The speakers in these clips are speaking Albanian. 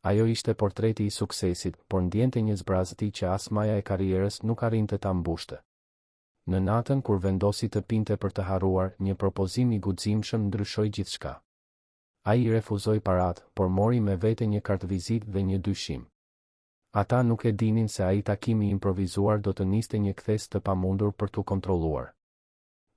Ajo ishte portreti i suksesit, por ndjente një zbrazëti që as maja e karrierës nuk arrinte ta mbushte. Në natën kur vendosi të pinte për të harruar, një propozim i guximshëm ndryshoi gjithçka. Ai i refuzoi parat, por mori me vete një kartvizitë dhe një dyshim. Ata nuk e dinin se ai takimi i improvizuar do të niste një kthes të pamundur për t'u kontrolluar.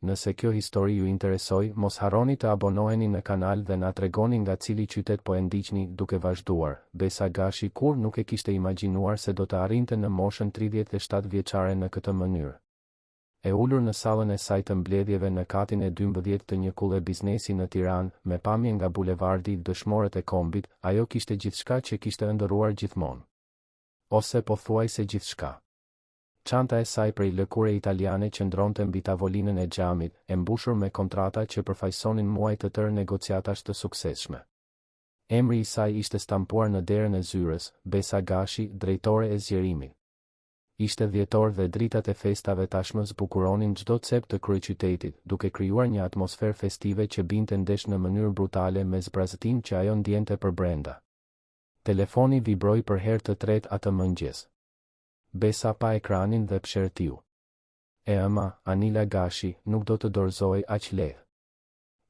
Nëse kjo histori ju interesoi, mos harroni të abonoheni në kanal dhe na tregoni nga cili qytet po e ndiqni. Duke vazhduar, Besa Gashi kur nuk e kishte imagjinuar se do të arrinte në moshën 37 vjeçare në këtë mënyrë. E ulur në sallën e saj të mbledhjeve në katin e 12 të një kulle biznesi në Tiranë, me pamje nga bulevardi dëshmorët e kombit, ajo kishte gjithçka që kishte ëndërruar gjithmonë. Ose pothuajse gjithçka. Çanta e saj prej lëkure italiane qëndronte mbi tavolinën e xhamit, e mbushur me kontrata që përfaqësonin muaj të tërë negociatash të suksesshme. Emri i saj ishte stampuar në derën e zyrës, Besa Gashi, drejtore e zgjerimit. Ishte dhjetor dhe dritat e festave tashmë zbukuronin çdo cep të kryeqytetit, duke krijuar një atmosferë festive që binte ndesh në mënyrë brutale me zbrazëtinë që ajo ndjente për brenda. Telefoni vibroi për herë të tretë atë mëngjes. Besa pa ekranin dhe pshertiu. E ëma, Anila Gashi, nuk do të dorëzoj aq lehtë.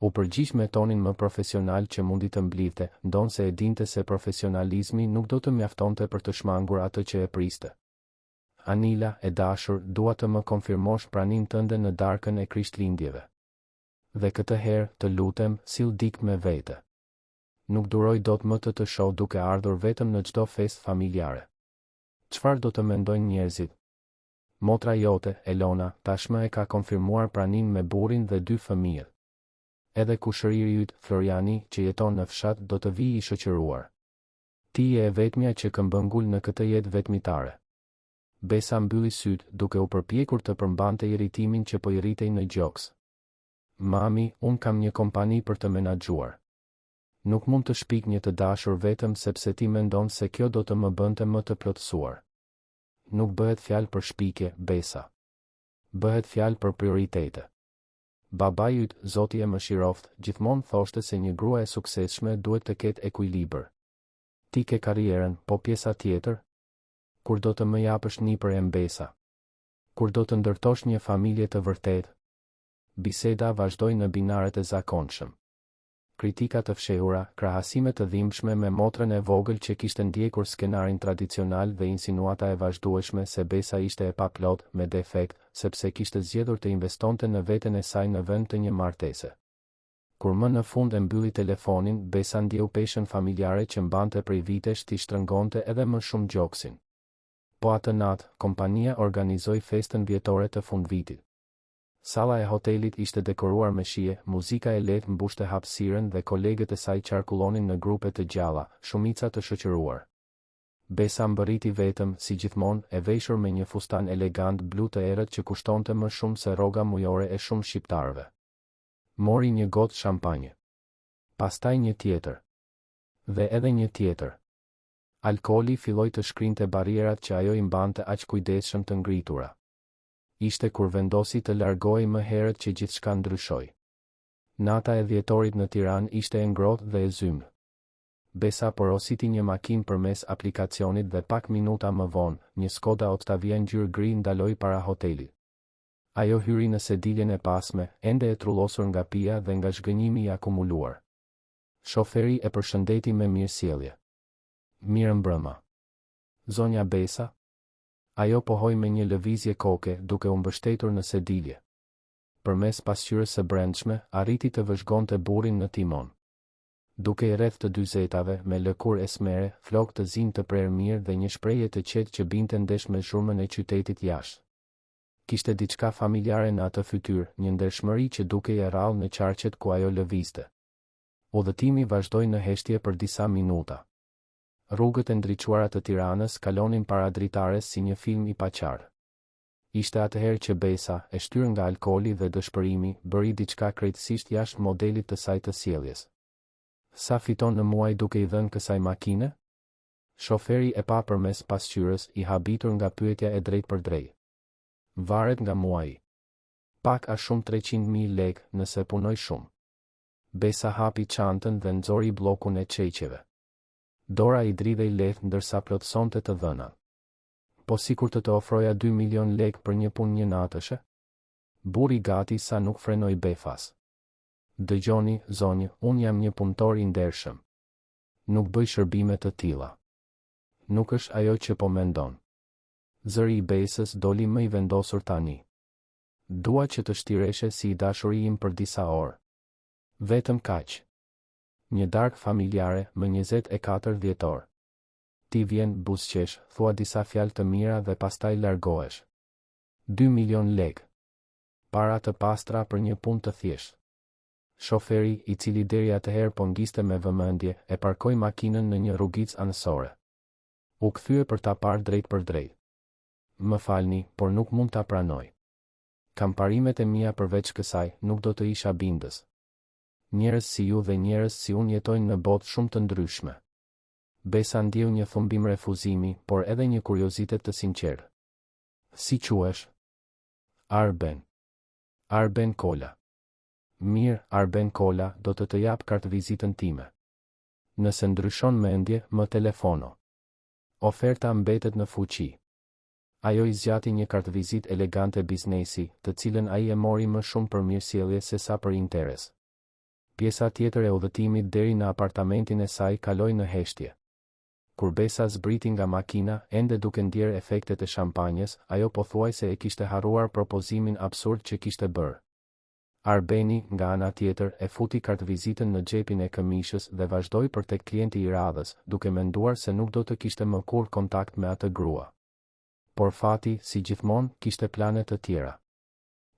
U përgjigj me tonin më profesional që mundi të mblidhte, ndonse e dinte se profesionalizmi nuk do të mjaftonte për të shmangur atë që e priste. Anila, e dashur, dua të më konfirmosh praninë tënde në darkën e Krishtlindjeve. Dhe këtë herë, të lutem, sill dik me vete. Nuk duroj dot më të shoh duke ardhur vetëm në çdo festë familjare. Çfarë do të mendojnë njerëzit? Motra jote, Elona, tashmë e ka konfirmuar praninë me burrin dhe 2 fëmijët. Edhe kushëriri yt, Floriani, që jeton në fshat, do të vijë i shoqëruar. Ti je e vetmja që këmbëngull në këtë jetë vetmitare. Besa mbylli syt, duke u përpjekur të përmbante irritimin që po I rritej në gjoks. Mami, unë kam një kompani për të menaxhuar. Nuk mund të shpik një të dashur vetëm sepse ti mendon se kjo do të më bënte më të plotësuar. Nuk bëhet fjalë për shpikje, Besa. Bëhet fjalë për prioritete. Babai yt, Zoti e mëshiroft, gjithmonë thoshte se një grua e suksesshme duhet të ketë ekuilibër. Ti ke karrierën, po pjesa tjetër? Kur do të më japësh nipër e Besa? Kur do të ndërtosh një familje të vërtetë? Biseda vazhdoi në binaret e zakonshëm. Kritika të fshehura, krahasime të dhimbshme me motrën e vogël që kishte ndjekur skenarin tradicional dhe insinuata e vazhdueshme se Besa ishte e paplot, me defekt, sepse kishte zgjedhur të investonte në veten e saj në vend të një martese. Kur më në fund e mbylli telefonin, Besa ndjeu peshën familjare që mbante prej vitesh t'i shtrëngonte edhe më shumë gjoksin. Po atë natë, kompania organizoi festën vjetore të fundvitit. Salla e hotelit ishte dekoruar me shije, muzika e lehtë mbushte hapësirën dhe kolegët e saj qarkullonin në grupe të gjalla, shumica të shoqëruar. Besa mbërriti vetëm, si gjithmonë, e veshur me një fustan elegant blu të errët që kushtonte më shumë se rroga mujore e shumë shqiptarëve. Mori një gotë shampanje. Pastaj një tjetër. Dhe edhe një tjetër. Alkooli filloi të shkrinte barierat që ajo I mbante aq kujdesshëm të ngritura. Ishte kur vendosi të largohej më herët që gjithçka ndryshoi. Nata e dhjetorit në Tiranë ishte e ngrohtë dhe e zymë. Besa porositi një makinë përmes aplikacionit dhe pak minuta më vonë, një Skoda Octavia ngjyrë gri ndaloi para hotelit. Ajo hyri në sediljen e pasme, ende e trullosur nga pija dhe nga zhgënjimi I akumuluar. Shoferi e përshëndeti me mirësjellje. Mirëmbrëma. Zonja Besa? Ajo pohoi me një lëvizje koke, duke u mbështetur në sedilje. Përmes pasqyrës së brendshme, arriti të vëzhgonte burrin në timon. Duke I rreth të 40-tave, me lëkurë esmere, flokë të zinj të prerë mirë dhe një shprehje të qetë që binte ndesh me zhurmën e qytetit jashtë. Kishte diçka familjare në atë fytyrë, një ndershmëri që dukej e rrallë në qarqet ku ajo lëvizte. Udhëtimi vazhdoi në heshtje për disa minuta. Rrugët e ndriçuara të Tiranës kalonin para dritares si një film I paqartë. Ishte atëherë që Besa, e shtyrë nga alkooli dhe dëshpërimi, bëri diçka krejtësisht jashtë modelit të saj të sjelljes. Sa fiton në muaj duke I dhënë kësaj makine? Shoferi e pa përmes pasqyrës, I habitur nga pyetja e drejt për drejt. Varet nga muaji. Pak a shumë 300.000 lekë nëse punoj shumë. Besa hapi çantën dhe nxori bllokun e çeqeve. Dora i dridhej lehtë ndërsa plotësonte të dhënat. Po sikur të ofroja 2 milion lek për një punë një natëshe? Burri gati sa nuk frenoi befas. Dëgjoni, zonjë, unë jam një punëtor i ndershëm. Nuk bëj shërbime të tilla. Nuk është ajo që po mendon. Zëri i besës doli më i vendosur tani. Dua që të shtireshe si i dashuri im për disa orë. Vetëm kaq. Një darkë familjare më 24 vjetor. Ti vjen, buzëqesh, thua disa fjalë të mira dhe pastaj largohesh. 2 milion lek. Para të pastra për një punë të thjeshtë. Shoferi, i cili deri atëherë po ngiste me vëmendje, e parkoi makinën në një rrugicë anësore. U kthye për ta parë drejt për drejt. Më falni, por nuk mund ta pranoj. Kam parimet e mia përveç kësaj, nuk do të isha bindës. Njerëz si ju dhe njerëz si unë jetojnë në botë shumë të ndryshme. Besa ndjeu një thumbim refuzimi, por edhe një kuriozitet të sinqertë. Si quhesh? Arben. Arben Kola. Mirë, Arben Kola, do të jap kartë vizitën time. Nëse ndryshon mendje, më telefono. Oferta mbetet në fuqi. Ajo i zgjati një kartë vizit elegante biznesi, të cilën ai e mori më shumë për mirësjellje se sa për interes. Pjesa tjetër e udhëtimit deri në apartamentin e saj kaloi në heshtje. Kur Besa zbriti nga makina, ende duke ndjer efektet e shampanjës, ajo pothuajse e kishte harruar propozimin absurd që kishte bërë. Arbeni, nga ana tjetër, e futi kartë vizitën në xhepin e këmishës dhe vazhdoi për tek klienti i radhës, duke menduar se nuk do të kishte më kurrë kontakt me atë grua. Por fati, si gjithmonë, kishte plane të tjera.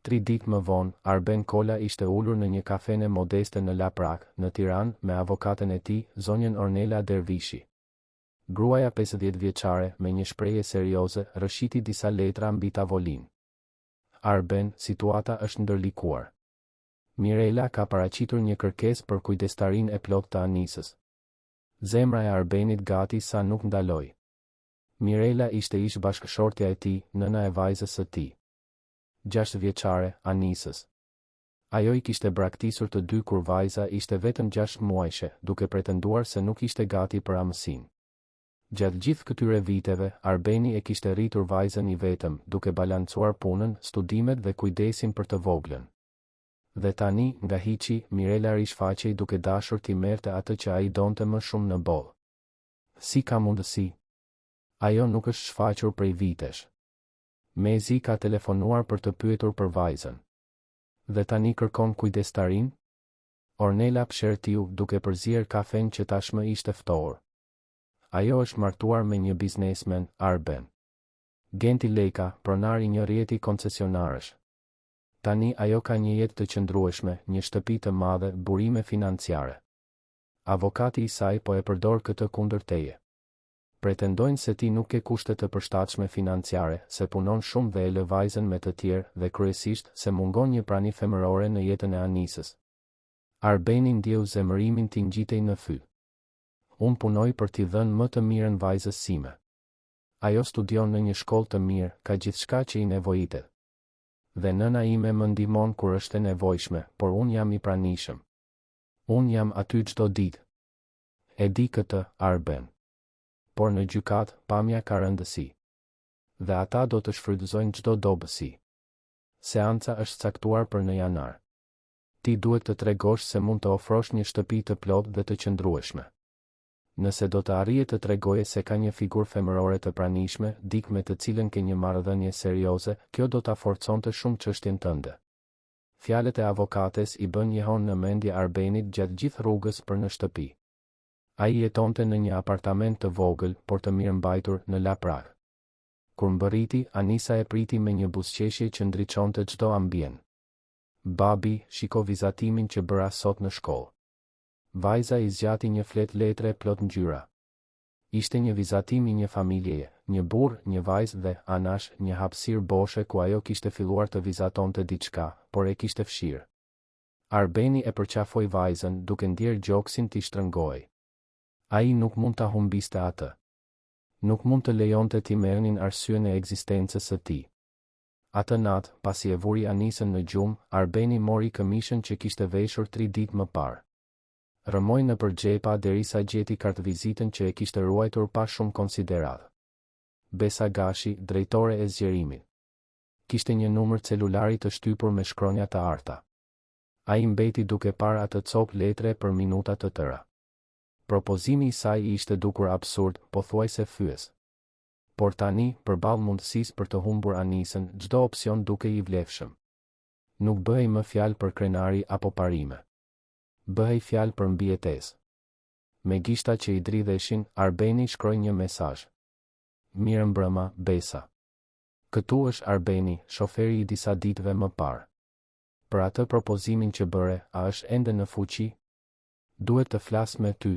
3 ditë më vonë, Arben Kola ishte ulur në një kafene modeste në Laprak, në Tiranë, me avokaten e tij, zonjën Ornela Dervishi. Gruaja 50 vjeçare, me një shprehje serioze, rrëshiti disa letra mbi tavolinë. Arben, situata është ndërlikuar. Mirela ka paraqitur një kërkesë për kujdestarinë e plotë të Anisës. Zemra e Arbenit gati sa nuk ndaloi. Mirela ishte ish bashkëshortja e tij, nëna e vajzës së tij. 6 vjeçare, Anisës. Ajo i kishte braktisur të dy kur vajza ishte vetëm 6 muajshe, duke pretenduar se nuk ishte gati për amësinë. Gjatë gjithë këtyre viteve, Arbeni e kishte rritur vajzën i vetëm, duke balancuar punën, studimet dhe kujdesin për të voglën. Dhe tani, nga hiqi, Mirela rishfaqej duke dashur t'i merrte atë që ai donte më shumë në boll. Si ka mundësi? Ajo nuk është shfaqur prej vitesh. Mezi ka telefonuar për të pyetur për vajzën. Dhe tani kërkon kujdestarin? Ornela pshertiu duke përzier kafen që tashmë ishte ftohur. Ajo është martuar me një biznesmen, Arben. Genti Leka, pronar i një rjeti koncesionarësh. Tani ajo ka një jetë të qëndrueshme, një shtëpi të madhe, burime financiare. Avokati i saj po e përdor këtë kundër teje. Pretendojnë se ti nuk ke kushte të përshtatshme financiare, se punon shumë dhe e lë vajzën me të tjerë dhe kryesisht se mungon një prani femërore në jetën e Anisës. Arbeni ndjeu zemërimin t'i ngjitej në fy. Unë punoj për t'i dhënë më të mirën vajzës sime. Ajo studion në një shkollë të mirë, ka gjithçka që i nevojitet. Dhe nëna ime më ndihmon kur është e nevojshme, por unë jam i pranishëm. Unë jam aty çdo ditë. E di këtë, Arben. Por në gjykat, pamja ka rëndësi. Dhe ata do të shfrytëzojnë çdo dobësi. Seanca është caktuar për në janar. Ti duhet të tregosh se mund të ofrosh një shtëpi të plotë dhe të qëndrueshme. Nëse do të arrije të tregoje se ka një figurë femërore të pranishme, dik me të cilën ke një marrëdhënie serioze, kjo do ta forconte shumë çështjen tënde. Fjalët e avokates i bën njehon në mendje Arbenit gjatë gjithë rrugës për në shtëpi. Ai jetonte në një apartament të vogël, por të mirëmbajtur në Laprak. Kur mbërriti, Anisa e priti me një buzëqeshje që ndriçonte çdo ambient. Babi, shiko vizatimin që bëra sot në shkollë. Vajza i zgjati një flet letre plot ngjyra. Ishte një vizatim i një familjeje, një burr, një vajzë dhe, anash, një hapësirë boshe ku ajo kishte filluar të vizatonte diçka, por e kishte fshirë. Arbeni e përqafoi vajzën duke ndjer gjoksin t'i shtrëngoi. Ai nuk mund ta humbiste atë. Nuk mund të lejonte t'i merrnin arsyen e ekzistencës së tij. Atë natë, pasi e vuri Anisën në gjumë, Arbeni mori këmishën që kishte veshur 3 ditë më parë. Rëmoi në përgjepa derisa gjeti kartvizitën që e kishte ruajtur pa shumë konsiderat. Besa Gashi, drejtore e zgjerimit. Kishte një numër celulari të shtypur me shkronja të arta. Ai mbeti duke parë atë copë letre për minuta të tëra. Propozimi i saj I ishte dukur absurd, pothuajse fyes. Por tani, përballë mundësisë për të humbur Anisën, çdo opsion duke I vlefshëm. Nuk bëhej më fjalë për krenari apo parime. Bëhej fjalë për mbijetesë. Me gishta që I dridheshin, Arbeni shkroi një mesazh. Mirë mbrëma, Besa. Këtu është Arbeni, shoferi I disa ditëve më parë. Për atë propozimin që bëre, a është ende në fuqi? Duhet të flas me ty.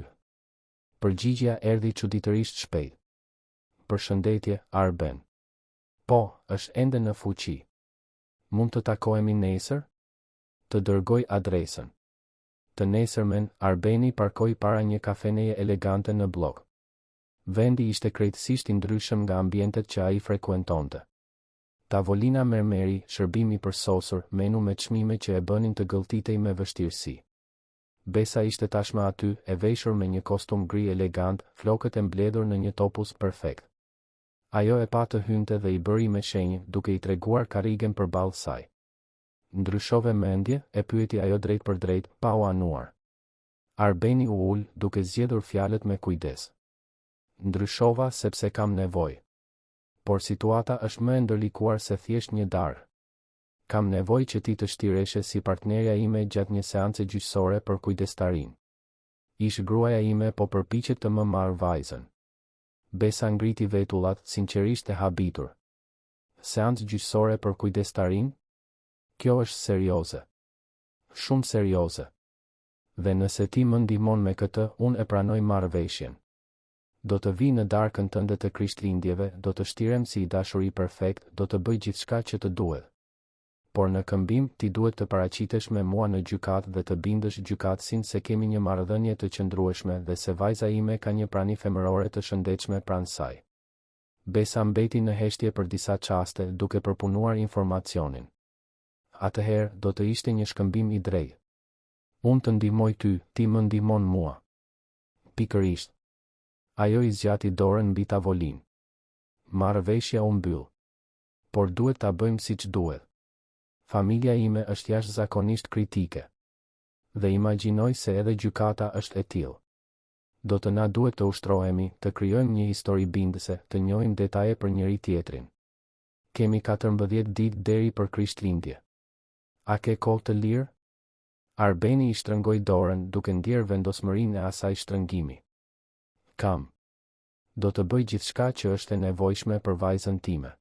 Përgjigjja erdhi çuditërisht shpejt. Përshëndetje, Arben. Po, është ende në fuqi. Mund të takohemi nesër? Të dërgoj adresën. Të nesërmen, Arbeni parkoi para një kafeneje elegante në blok. Vendi ishte krejtësisht I ndryshëm nga ambientet që ai frekuentonte. Tavolina mermeri, shërbimi për sosur, menu me çmime që e bënin të gëlltitej me vështirësi. Besa ishte tashmë aty, e veshur me një kostum gri elegant, flokët e mbledhur në një topuz perfekt. Ajo e pa të hynte dhe I bëri me shenjë, duke I treguar karrigen përballë saj. Ndryshove mendje, e pyeti ajo drejt për drejt, pa u anuar. Arbeni u ul, duke zgjedhur fjalët me kujdes. Ndryshova sepse kam nevojë. Por situata është më e ndërlikuar se thjesht një darë. Kam nevojë që ti të shtireshe si partnerja ime gjatë një seance gjyqësore për kujdestarin. Ish gruaja ime po përpiqet të më marrë vajzën. Besa ngriti vetullat, sinqerisht e habitur. Seancë gjyqësore për kujdestarin? Kjo është serioze. Shumë serioze. Dhe nëse ti më ndihmon me këtë, unë e pranoj marrëveshjen. Do të vi në darkën tënde të Krishtlindjeve, do të shtirem si I dashuri perfekt, do të bëj gjithçka që të duhet. Por në këmbim, ti duhet të paraqitesh me mua në gjykatë dhe të bindësh gjykatësin se kemi një marrëdhënie të qëndrueshme dhe se vajza ime ka një prani femërore të shëndetshme pranë saj. Besa mbeti në heshtje për disa çaste, duke përpunuar informacionin. Atëherë, do të ishte një shkëmbim I drejtë. Unë të ndihmoj ty, ti më ndihmon mua. Pikërisht. Ajo I zgjati dorën mbi tavolinë. Marrëveshja u mbyll. Por duhet ta bëjmë siç duhet. Familja ime është jashtëzakonisht kritike. Dhe imagjinoj se edhe gjykata është e tillë. Do të na duhet të ushtrohemi, të krijojmë një histori bindëse, të njohim detaje për njëri tjetrin. Kemi 14 ditë deri për Krishtlindje. A ke kohë të lirë? Arbeni I shtrëngoi dorën, duke ndjerë vendosmërinë e asaj shtrëngimi. Kam. Do të bëj gjithçka që është e nevojshme për vajzën time.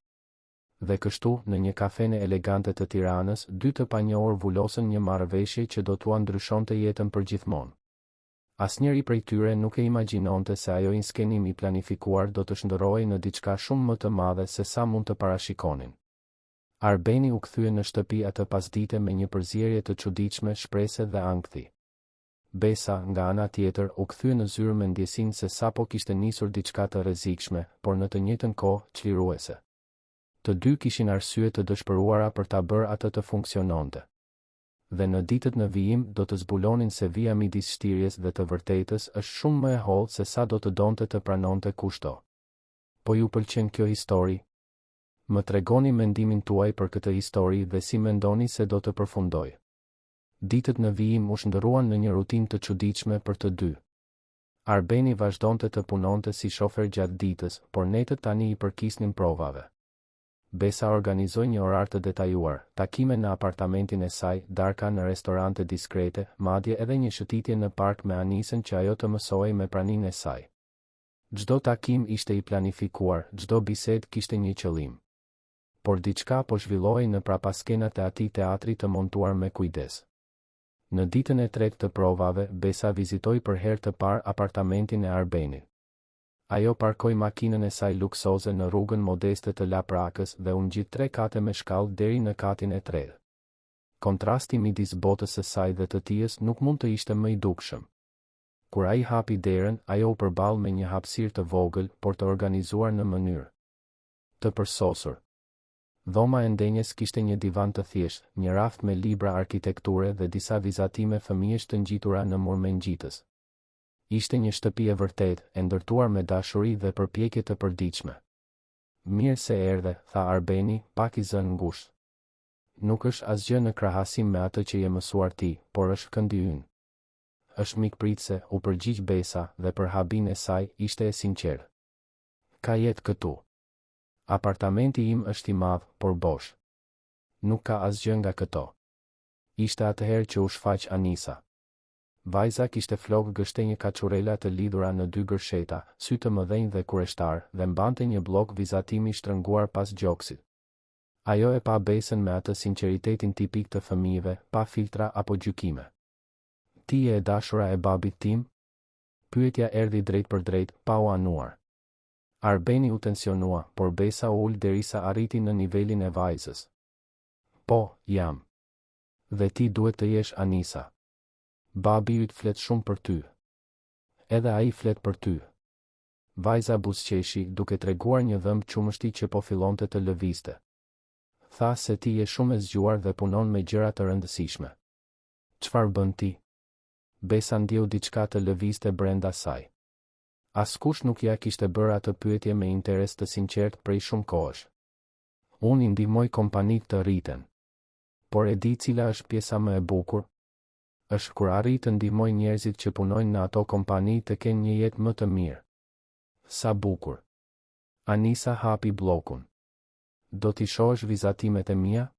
Dhe kështu, në një kafene elegante të Tiranës, dy të panjohur vulosën një marrëveshje që do t'ua ndryshonte jetën përgjithmonë. Asnjëri prej tyre nuk e imagjinonte se ajo inskenim I planifikuar do të shndërrohej në diçka shumë më të madhe se sa mund të parashikonin. Arbeni u kthye në shtëpi atë pasdite me një përzierje të çuditshme, shprese dhe ankthi. Besa, nga ana tjetër, u kthye në zyrë me ndjesinë se sapo kishte nisur diçka të rrezikshme, por në të njëjtën kohë çliruese. Të dy kishin arsye të dëshpëruara për ta bërë atë të funksiononte. Dhe në ditët në vijim do të zbulonin se vija midis shtirjes dhe të vërtetës është shumë më e hollë se sa do të donte të pranonte kushto. Po ju pëlqen kjo histori? Më tregoni mendimin tuaj për këtë histori dhe si mendoni se do të përfundoj. Ditët në vijim u shndërruan në një rutinë të çuditshme për të dy. Arbeni vazhdonte të punonte si shofer gjatë ditës, por netët tani I përkisnin provave. Besa organizoi një orar të detajuar, takime në apartamentin e saj, darka në restorante diskrete, madje edhe një shëtitje në park me Anisën që ajo të mësojë me praninë e saj. Çdo takim ishte I planifikuar, çdo bisedë kishte një qëllim. Por diçka po zhvillohej në prapaskenat e atij teatri të montuar me kujdes. Në ditën e tretë të provave, Besa vizitoi për herë të parë apartamentin e Arbenit. Ajo parkoi makinën e saj luksoze në rrugën modeste të Laprakës dhe u ngjit 3 kate me shkallë deri në katin e tretë. Kontrasti midis botës së saj dhe të tijës nuk mund të ishte më I dukshëm. Kur ai hapi derën, ajo u përball me një hapësirë të vogël, por të organizuar në mënyrë të përsosur. Dhoma e ndenjes kishte një divan të thjeshtë, një raft me libra arkitekture dhe disa vizatime fëmijësh të ngjitura në mur me ngjitës. Ishte një shtëpi e vërtet, e ndërtuar me dashuri dhe përpjekje të përditshme. Mirë se erdhe, tha Arbeni, pak i zënë ngushtë. Nuk është asgjë në krahasim me atë që je mësuar ti, por është këndi ynë. Është mikpritse, u përgjigj Besa dhe për habin e saj ishte e sinqertë. Ka jetë këtu. Apartamenti im është i madh, por bosh. Nuk ka asgjë nga këto. Ishte atëherë që u shfaq Anisa. Vajza kishte flokë gështenje kaçurela të lidhura në 2 gërsheta, sy të mëdhenj dhe kureshtar, dhe mbante një blok vizatimi shtrënguar pas gjoksit. Ajo e pa Besën me atë sinqeritetin tipik të fëmijëve, pa filtra apo gjykime. Ti je e dashura e babit tim? Pyetja erdhi drejt për drejt, pa u anuar. Arbeni u tensionua, por Besa u ul derisa arriti në nivelin e vajzës. Po, jam. Dhe ti duhet të jesh Anisa. Babi yt flet shumë për ty. Edhe ai flet për ty. Vajza buzëqeshi, duke treguar një dhëmb qumështi që po fillonte të lëvizte. Tha se ti je shumë e zgjuar dhe punon me gjëra të rëndësishme. Çfarë bën ti? Besa ndjeu diçka të lëvizte brenda saj. Askush nuk ja kishte bërë atë pyetje me interes të sinqert prej shumë kohësh. Unë i ndihmoj kompanitë të rriten. Por e di cila është pjesa më e bukur? Është kur arri të ndihmoj njerëzit që punojnë në ato kompani të kenë një jetë më të mirë. Sa bukur. Anisa hapi bllokun. Do t'i shohësh vizatimet e mia?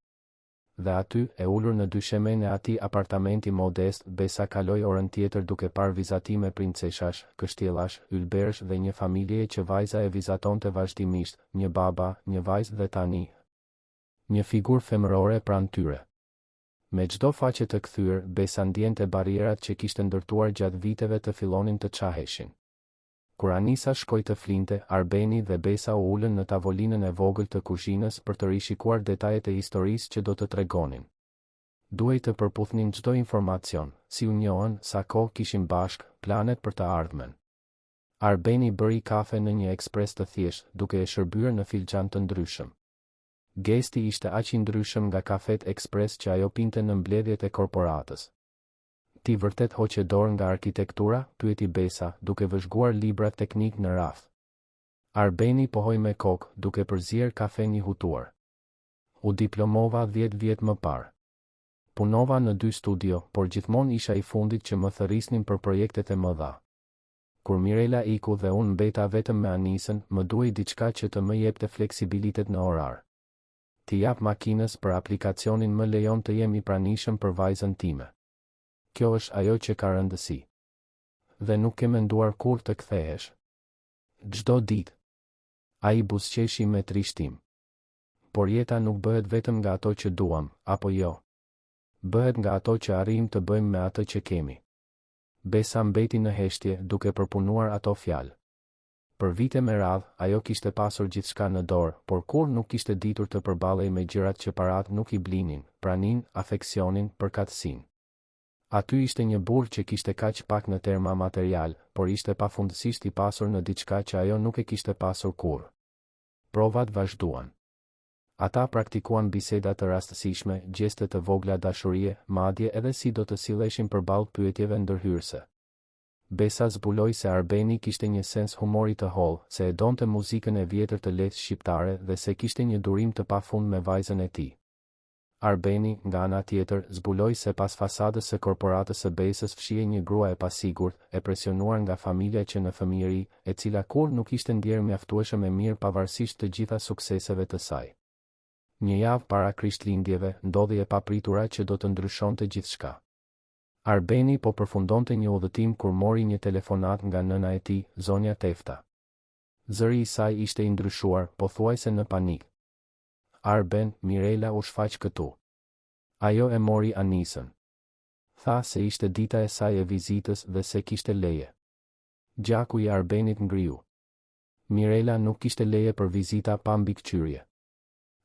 Dhe aty, e ulur në dyshemen e atij apartamenti modest, Besa kaloi orën tjetër duke parë vizatime princeshash, kështjellash, ylberësh dhe një familje që vajza e vizatonte vazhdimisht, një baba, një vajzë dhe tani një figurë femërore pranë tyre. Me çdo faqe të kthyer, Besa ndjente barierat që kishte ndërtuar gjatë viteve të fillonin të çaheshin. Kur Anisa shkoi të flinte, Arbeni dhe Besa u ulën në tavolinën e vogël të kuzhinës për të rishikuar detajet e historisë që do të tregonin. Duhej të përputhnin çdo informacion, si u njohën, sa kohë kishin bashk, planet për të ardhmen. Arbeni bëri kafe në një ekspres të thjeshtë, duke e shërbyer në filxhan të ndryshëm. Gesti ishte aq i ndryshëm nga kafet ekspres që ajo pinte në mbledhjet e korporatës. Ti vërtet hoqe dorë nga arkitektura? Pyeti Besa, duke vëzhguar libra teknik në raft. Arbeni pohoi me kokë, duke përzier kafen i hutuar. U diplomova 10 vjet më parë. Punova në 2 studio, por gjithmonë isha i fundit që më thërrisnin për projektet e mëdha. Kur Mirela iku dhe unë mbeta vetëm me Anisën, më duhej diçka që të më jepte fleksibilitet në orar. Ti jap makinës për aplikacionin më lejon të jem i pranishëm për vajzën time. Kjo është ajo që ka rëndësi. Dhe nuk ke menduar kur të kthehesh. Çdo ditë. Ai buzëqeshi me trishtim. Por jeta nuk bëhet vetëm nga ato që duam, apo jo. Bëhet nga ato që arrijmë të bëjmë me atë që kemi. Besa mbeti në heshtje, duke përpunuar ato fjalë. Për vite me radhë, ajo kishte pasur gjithçka në dorë, por kur nuk kishte ditur të përballej me gjërat që parat nuk i blinin, praninë, afeksionin, përkatësinë. Aty ishte një burr që kishte kaq pak në terma material, por ishte pafundësisht i pasur në diçka që ajo nuk e kishte pasur kurrë. Provat vazhduan. Ata praktikuan biseda të rastësishme, gjeste të vogla dashurie, madje edhe si do të silleshin përballë pyetjeve ndërhyrëse. Besa zbuloi se Arbeni kishte një sens humori të hollë, se e donte muzikën e vjetër të lehtë shqiptare dhe se kishte një durim të pafund me vajzën e tij. Arbeni, nga ana tjetër, zbuloi se pas fasadës së korporatës së Besës fshihej një grua e pasigurt, e presionuar nga familja që në fëmijëri, e cila kur nuk ishte ndjerë mjaftueshëm e mirë pavarësisht të gjitha sukseseve të saj. Një javë para Krishtlindjeve, ndodhi e papritura që do të ndryshonte gjithçka. Arbeni po përfundonte një udhëtim kur mori një telefonat nga nëna e tij, zonja Tefta. Zëri i saj ishte i ndryshuar, pothuajse në panik. Arben, Mirela u shfaq këtu. Ajo e mori Anisën. Tha se ishte dita e saj e vizitës dhe se kishte leje. Gjaku i Arbenit ngriu. Mirela nuk kishte leje për vizita pa mbikëqyrje.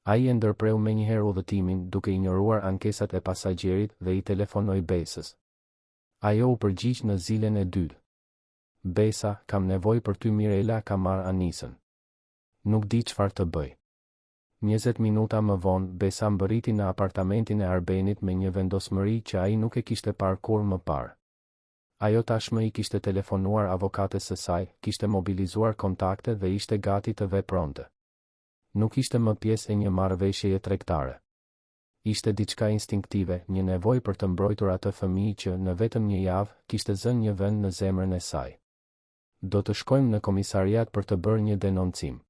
Ai e ndërpreu menjëherë udhëtimin duke injoruar ankesat e pasagjerit dhe i telefonoi Besës. Ajo u përgjigj në zilen e dytë. Besa, kam nevojë për ty. Mirela ka marrë Anisën. Nuk di çfarë të bëj. 20 minuta më vonë, Besa mbërriti në apartamentin e Arbenit me një vendosmëri që ai nuk e kishte parë kurrë më parë. Ajo tashmë i kishte telefonuar avokates së saj, kishte mobilizuar kontakte dhe ishte gati të vepronte. Nuk ishte më pjesë e një marrëveshjeje tregtare. Ishte diçka instinktive, një nevojë për të mbrojtur atë fëmijë që në vetëm një javë kishte zënë një vend në zemrën e saj. Do të shkojmë në komisariat për të bërë një denoncim.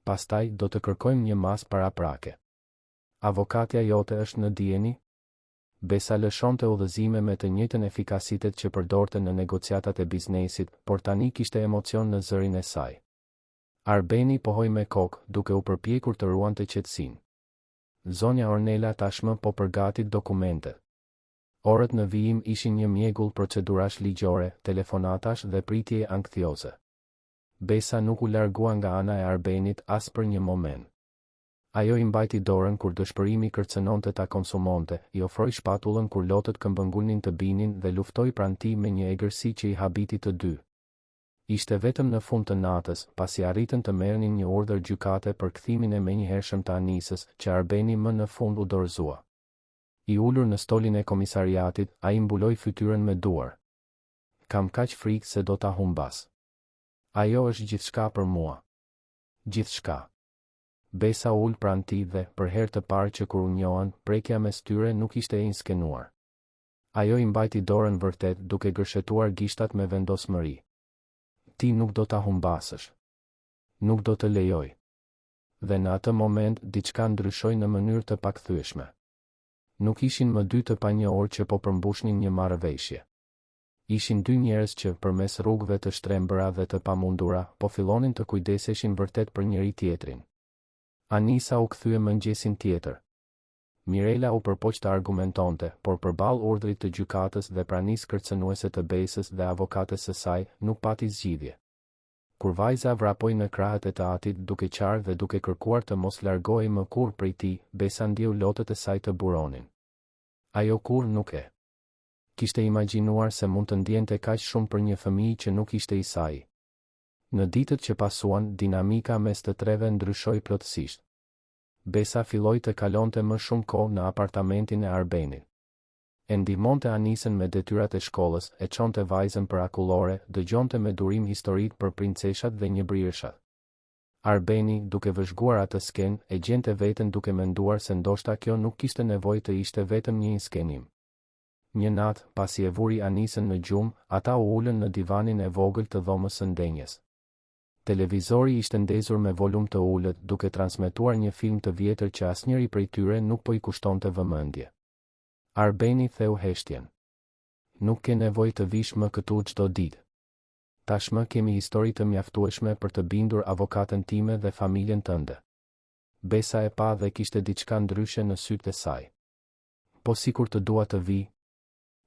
Pastaj do të kërkojmë një masë paraprake. Avokatja jote është në dieni? Besa lëshonte udhëzime me të njëjtën efikasitet që përdorte në negociatat e biznesit, por tani kishte emocion në zërin e saj. Arbeni pohoi me kokë, duke u përpjekur të ruante qetësinë. Zonja Ornella tashmë po përgatit dokumente. Orët në vijim ishin një mjegull procedurash ligjore, telefonatash dhe pritje anktioze. Besa nuk u largua nga ana e Arbenit as për një moment. Ajo i mbajti dorën kur dëshpërimi kërcënonte ta konsumonte, i ofroi shpatullën kur lotët këmbëngulnin të binin dhe luftoi pranë tij me një egërsi që i habiti të dy. Ishte vetëm në fund të natës, pasi arritën të merrnin një urdhër gjykate për kthimin e menjëhershëm të Anisës, që Arbeni më në fund u dorëzua. I ulur në stolin e komisariatit, ai mbuloi fytyrën me duar. Kam kaq frikë se do ta humbas. Ajo është gjithçka për mua. Gjithçka. Besa ul pranë tij dhe, për herë të parë që kur u njohën, prekja mes tyre nuk ishte e inskenuar. Ajo i mbajti dorën vërtet, duke gërshetuar gishtat me vendosmëri. Ti nuk do ta humbasësh. Nuk do të lejoj. Dhe në atë moment, diçka ndryshoi në mënyrë të pakthyeshme. Nuk ishin më dy të panjohur që po përmbushnin një marrëveshje. Ishin dy njerëz që, përmes rrugëve të shtrembëra dhe të pamundura, po fillonin të kujdeseshin vërtet për njëri tjetrin. Anisa u kthye mëngjesin tjetër. Mirela u përpoq të argumentonte, por përballë urdhrit të gjykatës dhe pranisë kërcënuese të Besës dhe avokates së saj, nuk pati zgjidhje. Kur vajza vrapoi në krahët e të atit duke qarë dhe duke kërkuar të mos largohej më kurrë prej tij, Besa ndjeu lotët e saj të buronin. Ajo kurrë nuk e kishte imagjinuar se mund të ndjente kaq shumë për një fëmijë që nuk ishte i saj. Në ditët që pasuan, dinamika mes të treve ndryshoi plotësisht. Besa filloi të kalonte më shumë kohë në apartamentin e Arbenit. E ndihmonte Anisën me detyrat e shkollës, e çonte vajzën për akullore, dëgjonte me durim historitë për princeshat dhe njëbrirëshat. Arbeni, duke vëzhguar atë skenë, e gjente veten duke menduar se ndoshta kjo nuk kishte nevojë të ishte vetëm një skenim. Një natë, pasi e vuri Anisën në gjumë, ata u ulën në divanin e vogël të dhomës së ndenjes. Televizori ishte ndezur me volum të ulët, duke transmetuar një film të vjetër që asnjëri prej tyre nuk po i kushtonte vëmendje. Arbeni theu heshtjen. Nuk ke nevojë të vish më këtu çdo ditë. Tashmë kemi histori të mjaftueshme për të bindur avokatën time dhe familjen tënde. Besa e pa dhe kishte diçka ndryshe në sytë e saj. Po sikur të dua të vi.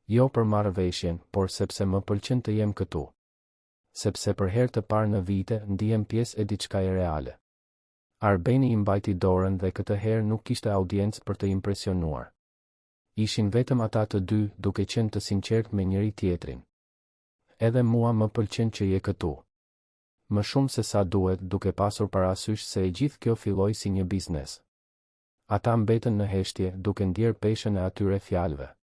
Jo për marrëveshjen, por sepse më pëlqen të jem këtu. Sepse për herë të parë në vite ndihem pjesë e diçkaje reale. Arbeni i mbajti dorën dhe këtë herë nuk kishte audiencë për të impresionuar. Ishin vetëm ata të dy, duke qenë të sinqert me njëri tjetrin. Edhe mua më pëlqen që je këtu. Më shumë se sa duhet, duke pasur parasysh se e gjithë kjo filloi si një biznes. Ata mbetën në heshtje, duke ndjer peshën e atyre fjalëve.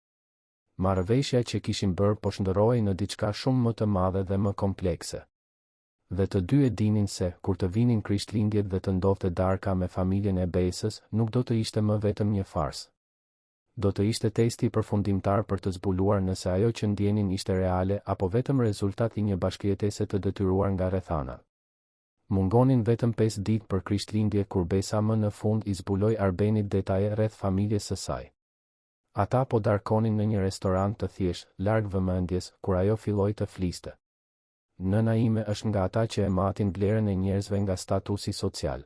Marrëveshja që kishin bërë po shndërrohej në diçka shumë më të madhe dhe më komplekse. Dhe të dy e dinin se, kur të vinin Krishtlindjet dhe të ndodhte darka me familjen e Besës, nuk do të ishte më vetëm një farsë. Do të ishte testi përfundimtar për të zbuluar nëse ajo që ndjenin ishte reale apo vetëm rezultat i një bashkëjetese të detyruar nga rrethanat. Mungonin vetëm 5 ditë për Krishtlindje kur Besa më në fund i zbuloi Arbenit detaje rreth familjes së saj. Ata po darkonin në një restorant të thjeshtë, larg vëmendjes, kur ajo filloi të fliste. Nëna ime është nga ata që e matin vlerën e njerëzve nga statusi social.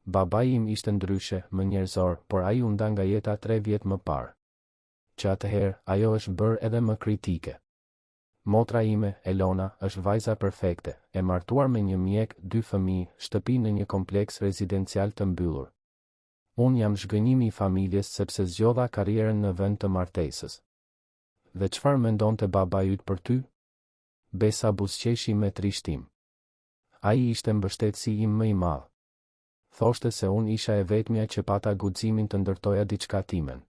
Babai im ishte ndryshe, më njerëzor, por ai u nda nga jeta 3 vjet më parë. Që atëherë, ajo është bërë edhe më kritike. Motra ime, Elona, është vajza perfekte, e martuar me një mjek, 2 fëmijë, shtëpi në një kompleks rezidencial të mbyllur. Unë jam zhgënjimi i familjes sepse zgjodha karrierën në vend të martesës. Dhe çfarë mendonte babai yt për ty? Besa buzëqeshi me trishtim. Ai ishte mbështetësi im më i madh. thoshte se unë isha e vetmja që pata guximin të ndërtoja diçka timen.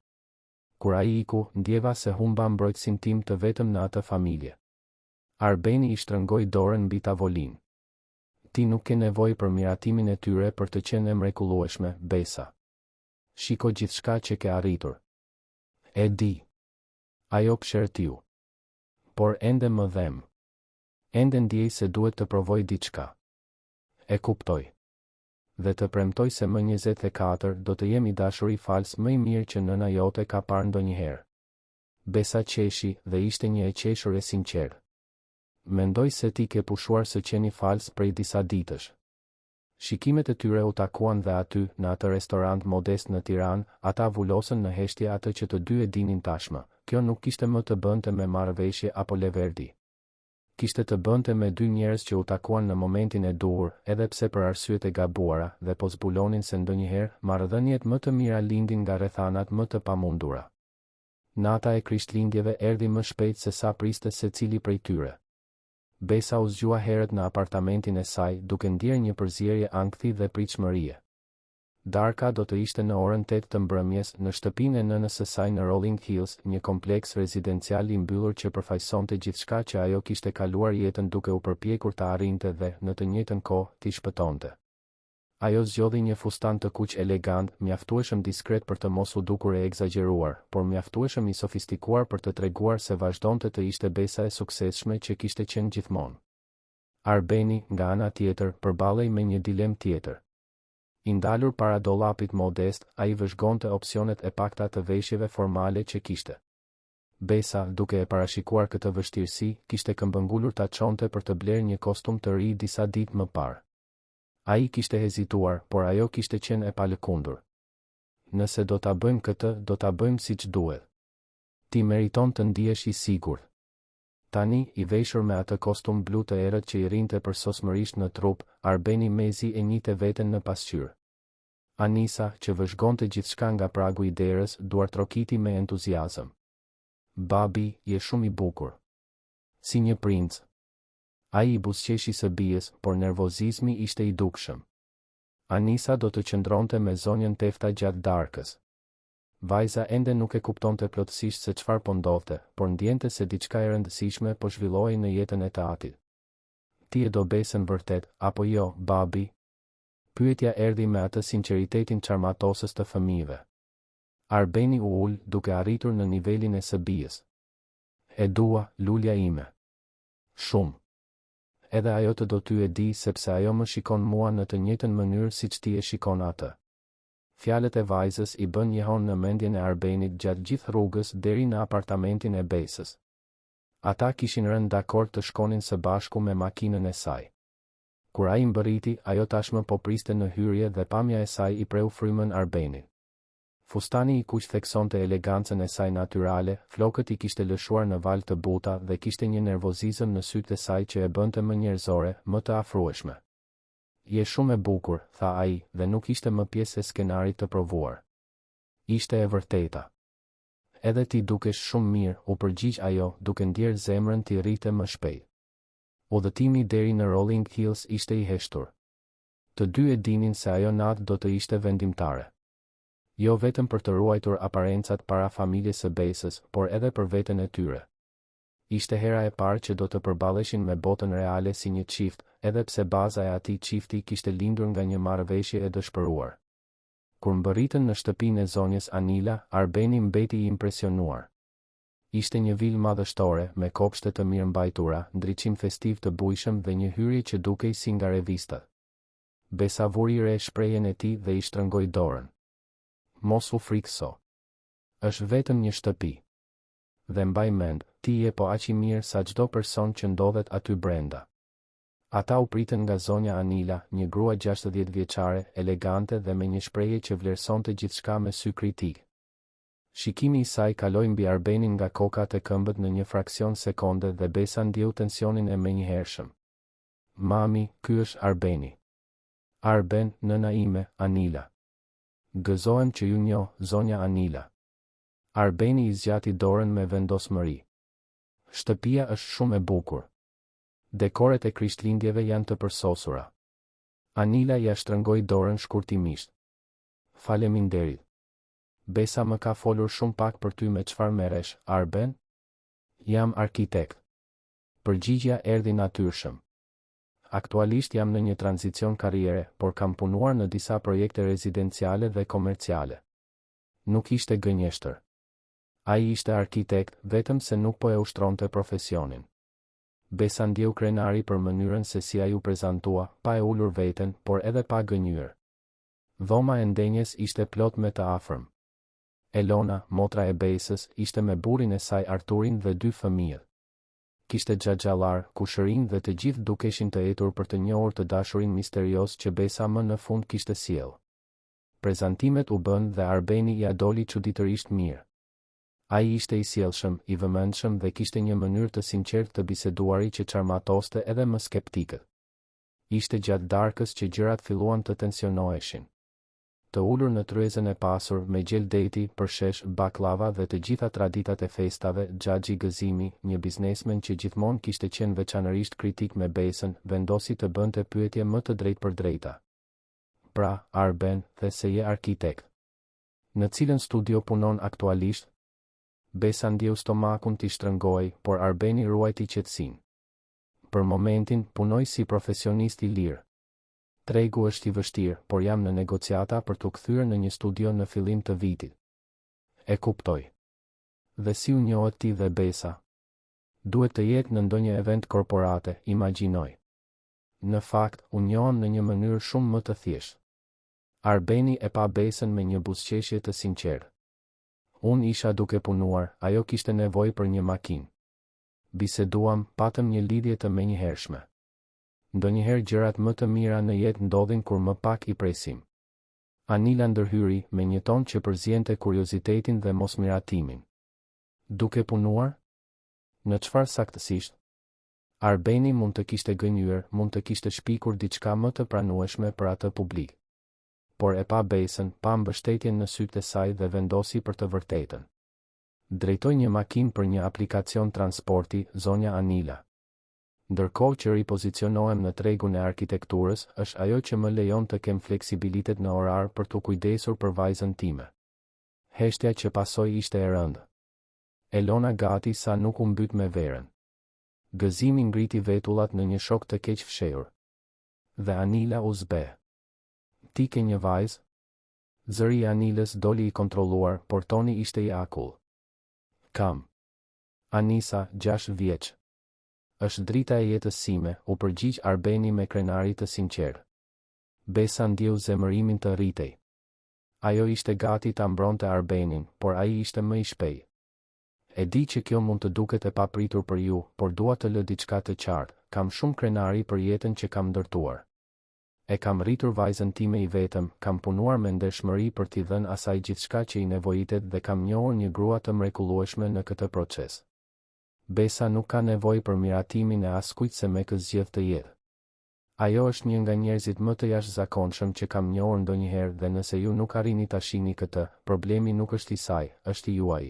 Kur ai iku, ndjeva se humba mbrojtësin tim të vetëm në atë familje. Arbeni i shtrëngoi dorën mbi tavolinë. Ti nuk ke nevojë për miratimin e tyre për të qenë e mrekullueshme, Besa. Shiko gjithçka që ke arritur. E di. Ajo pshertiu. Por ende më dhem. Ende ndjej se duhet të provoj diçka. E kuptoj. Dhe të premtoj se më 24 do të jemi dashuri fals më i mirë që nëna jote ka parë ndonjëherë. Besa qeshi dhe ishte një e qeshur e sinqertë. Mendoj se ti ke pushuar së qeni fals prej disa ditësh. Shikimet e tyre u takuan dhe aty, në atë restorant modest në Tiranë, ata vulosën në heshtje atë që të dy e dinin tashmë. Kjo nuk kishte më të bënte me marrëveshje apo leverdi. Kishte të bënte me dy njerëz që u takuan në momentin e duhur, edhe pse për arsyet e gabuara, dhe po zbulonin se ndonjëherë marrëdhëniet më të mira lindin nga rrethanat më të pamundura. Nata e Krishtlindjeve erdhi më shpejt se sa priste secili prej tyre. Besa u zgjua herët në apartamentin e saj, duke ndjerë një përzierje ankthi dhe pritshmërie. Darka do të ishte në orën 8 të mbrëmjes në shtëpinë e nënës së saj në Rolling Hills, një kompleks rezidencial i mbyllur që përfaqësonte gjithçka që ajo kishte kaluar jetën duke u përpjekur ta arrinte dhe, në të njëjtën kohë, t'i shpëtonte. Ajo zgjodhi një fustan të kuq elegant, mjaftueshëm diskret për të mos u dukur e egzageruar, por mjaftueshëm i sofistikuar për të treguar se vazhdonte të ishte Besa e suksesshme që kishte qenë gjithmonë. Arbeni, nga ana tjetër, përballej me një dilemë tjetër. I ndalur para dollapit modest, ai vëzhgonte opsionet e pakta të veshjeve formale që kishte. Besa, duke e parashikuar këtë vështirësi, kishte këmbëngulur ta çonte për të blerë një kostum të ri disa ditë më parë. Ai kishte hezituar, por ajo kishte qenë e palëkundur. Nëse do ta bëjmë këtë, do ta bëjmë siç duhet. Ti meriton të ndihesh i sigurt. Tani, i veshur me atë kostum blu të errët që i rrinte përsosmërisht në trup, Arbeni mezi e njihte veten në pasqyrë. Anisa, që vëzhgonte gjithçka nga pragu i derës, duartrokiti me entuziazëm. Babi, je shumë i bukur. Si një princ. Ai i buzëqeshi së bijës, por nervozizmi ishte i dukshëm. Anisa do të qëndronte me zonjën Tefta gjatë darkës. Vajza ende nuk e kuptonte plotësisht se çfarë po ndodhte, por ndjente se diçka e rëndësishme po zhvillohej në jetën e të atit. Ti e do Besën vërtet, apo jo, babi? Pyetja erdhi me atë sinqeritetin çarmatosës të fëmijëve. Arbeni u ul, duke arritur në nivelin e së bijës. E dua, lulja ime. Shumë. Edhe ajo të do ty e di sepse ajo më shikon mua në të njëjtën mënyrë siç ti e shikon atë. Fjalët e vajzës i bën njehon në mendjen e Arbenit gjatë gjithë rrugës deri në apartamentin e Besës. Ata kishin rënë dakord të shkonin së bashku me makinën e saj. Kur ai mbërriti, ajo tashmë po priste në hyrje dhe pamja e saj i preu frymën Arbenit. Fustani i kuq theksonte elegancën e saj natyrale, flokët i kishte lëshuar në valë të buta dhe kishte një nervozizëm në sytë e saj që e bënte më njerëzore, më të afrueshme. Je shumë e bukur, tha ai, dhe nuk ishte më pjesë e skenarit të provuar. Ishte e vërteta. Edhe ti dukesh shumë mirë, u përgjigj ajo, duke ndjerë zemrën t'i rrite më shpejt. Udhëtimi deri në Rolling Hills ishte i heshtur. Të dy e dinin se ajo natë do të ishte vendimtare. Jo vetëm për të ruajtur aparencat para familjes së Besës, por edhe për veten e tyre. Ishte hera e parë që do të përballeshin me botën reale si një çift, edhe pse baza e atij çifti kishte lindur nga një marrëveshje e dëshpëruar. Kur mbërritën në shtëpinë e zonjës Anila, Arbeni mbeti i impresionuar. Ishte një vilë madhështore, me kopshte të mirëmbajtura, ndriçim festiv të bujshëm dhe një hyrje që dukej si nga revistat. Besa vuri re shprehjen e tij dhe i shtrëngoi dorën. Mos u frikso. Është vetëm një shtëpi. Dhe mbaj mend, ti je po aq i mirë sa çdo person që ndodhet aty brenda. Ata u pritën nga zonja Anila, një grua 60 vjeçare, elegante dhe me një shprehje që vlerësonte gjithçka me sy kritik. Shikimi i saj kaloi mbi Arbenin nga koka te këmbët në një fraksion sekonde dhe Besa ndjeu tensionin e menjëhershëm. Mami, ky është Arbeni. Arben, nëna ime, Anila. Gëzohem që ju njoh, zonja Anila. Arbeni i zgjati dorën me vendosmëri. Shtëpia është shumë e bukur. Dekoret e Krishtlindjeve janë të përsosura. Anila ja shtrëngoi dorën shkurtimisht. Faleminderit. Besa më ka folur shumë pak për ty, me çfarë merresh, Arben? Jam arkitekt. Përgjigjja erdhi natyrshëm. Aktualisht jam në një tranzicion karriere, por kam punuar në disa projekte rezidenciale dhe komerciale. Nuk ishte gënjeshtër. Ai ishte arkitekt, vetëm se nuk po e ushtronte profesionin. Besa ndjeu krenari për mënyrën se si ai u prezantua, pa e ulur veten, por edhe pa gënjur. Dhoma e ndenjes ishte plot me të afërm. Elona, motra e Besës, ishte me burrin e saj Arturin dhe 2 fëmijët. Kishte xhaxhallar, kushërin dhe të gjithë dukeshin të etur për të njohur të dashurin misterios që Besa më në fund kishte sjell. Prezantimet u bën dhe Arbeni ja doli çuditërisht mirë. Ai ishte i sjellshëm, i vëmendshëm dhe kishte një mënyrë të sinqertë të biseduari që çarmatoste edhe më skeptikët. Ishte gjatë darkës që gjërat filluan të tensionoheshin. Të ulur në tryezën e pasur me gjel deti, përshesh, baklava dhe të gjitha traditat e festave, Xhaxhi Gëzimi, një biznesmen që gjithmonë kishte qenë veçanërisht kritik me Besën, vendosi të bënte pyetje më të drejtë për drejta. Pra, Arben, the se je arkitekt. Në cilën studio punon aktualisht? Besa ndjeu stomakun t'i shtrëngoi, por Arbeni ruajti qetësinë. Për momentin, punoj si profesionist i lirë. Tregu është i vështirë, por jam në negociata për t'u kthyer në një studio në fillim të vitit. E kuptoj. Dhe si u njohët ti dhe Besa? Duhet të jetë në ndonjë event korporate, imagjinoj. Në fakt, u njohëm në një mënyrë shumë më të thjeshtë. Arbeni e pa Besën me një buzëqeshje të sinqertë. Unë isha duke punuar, ajo kishte nevojë për një makinë. Biseduam, patëm një lidhje të menjëhershme. Ndonjëherë gjërat më të mira në jetë ndodhin kur më pak i presim. Anila ndërhyri me një ton që përziente kuriozitetin dhe mosmiratimin. Duke punuar? Në çfarë saktësisht? Arbeni mund të kishte gënjur, mund të kishte shpikur diçka më të pranueshme për atë publik. Por e pa Besën, pa mbështetjen në sytë e saj dhe vendosi për të vërtetën. Drejtoj një makinë për një aplikacion transporti, zonja Anila. Ndërkohë që ripozicionohem në tregun e arkitekturës, është ajo që më lejon të kem fleksibilitet në orar për të kujdesur për vajzën time. Heshtja që pasoi ishte e rëndë. Elona gati sa nuk u mbyt me verën. Gëzimi ngriti vetullat në një shok të keq fshehur. Dhe Anila u zbe. Ti ke një vajzë? Zëri i Anilës doli i kontrolluar, por toni ishte i akull. Kam. Anisa, 6 vjeç. Është drita e jetës sime, u përgjigj Arbeni me krenari të sinqertë. Besa ndjeu zemërimin të rritej. Ajo ishte gati ta mbronte Arbenin, por ai ishte më i shpejtë. E di që kjo mund të duket e papritur për ju, por dua të lë diçka të qartë, kam shumë krenari për jetën që kam ndërtuar. E kam rritur vajzën time i vetëm, kam punuar me ndershmëri për t'i dhënë asaj gjithçka që i nevojitet dhe kam njohur një grua të mrekullueshme në këtë proces. Besa nuk ka nevojë për miratimin e askujt se me kë zgjedh të jetë. Ajo është një nga njerëzit më të jashtëzakonshëm që kam njohur ndonjëherë dhe nëse ju nuk arrini ta shihni këtë, problemi nuk është i saj, është i juaj.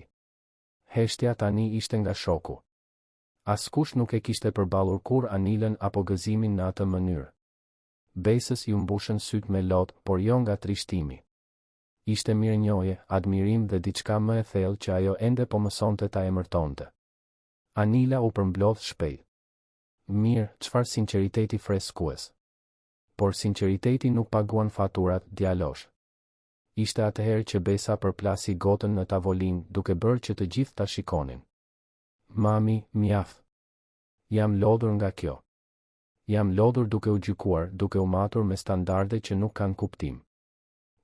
Heshtja tani ishte nga shoku. Askush nuk e kishte përballur kur Anilën apo Gëzimin në atë mënyrë. Besës ju mbushën syt me lot, por jo nga trishtimi. Ishte mirënjohje, admirim dhe diçka më e thellë që ajo ende po mësonte ta emërtonte. Anila u përmblodh shpejt. Mirë, çfarë sinqeriteti freskues. Por sinqeriteti nuk paguan faturat, djalosh. Ishte atëherë që Besa përplasi gotën në tavolinë, duke bërë që të gjithë ta shikonin. Mami, mjaft. Jam lodhur nga kjo. Jam lodhur duke u gjykuar, duke u matur me standarde që nuk kanë kuptim.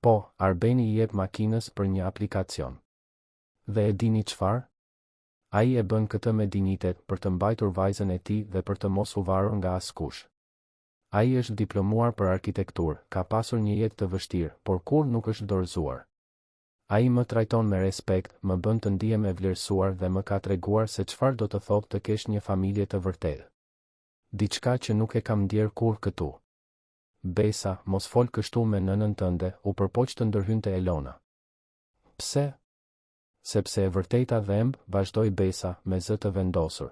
Po, Arbeni I jep makinës për një aplikacion. Dhe e dini çfarë? Ai e bën këtë me dinjitet për të mbajtur vajzën e tij dhe për të mos u varur nga askush. Ai është diplomuar për arkitekturë, ka pasur një jetë të vështirë, por kur nuk është dorëzuar. Ai më trajton me respekt, më bën të ndihem e vlerësuar dhe më ka treguar se çfarë do të thotë të kesh një familje të vërtetë. Diçka që nuk e kam ndjer kur këtu. Besa, mos fol kështu me nënën tënde, u përpoq të ndërhynte Elona. Pse? Sepse e vërteta dhemb, vazhdoi Besa me zë të vendosur.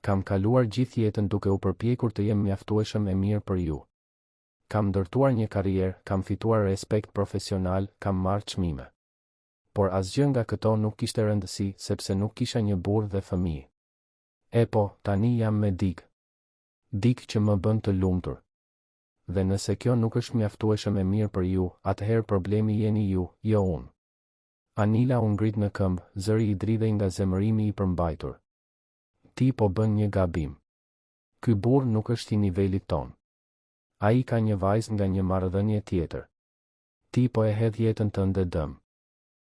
Kam kaluar gjithë jetën duke u përpjekur të jem mjaftueshëm e mirë për ju. Kam ndërtuar një karrierë, kam fituar respekt profesional, kam marrë çmime. Por asgjë nga këto nuk kishte rëndësi, sepse nuk kisha një burrë dhe fëmijë. E po, tani jam me dikë. Dikë që më bën të lumtur. Dhe nëse kjo nuk është mjaftueshëm e mirë për ju, atëherë problemi jeni ju, jo unë. Anila u ngrit në këmbë, zëri i dridhej nga zemërimi i përmbajtur. Ti po bën një gabim. Ky burr nuk është i nivelit ton. Ai ka një vajzë nga një marrëdhënie tjetër. Ti po e hedh jetën tënde dëm.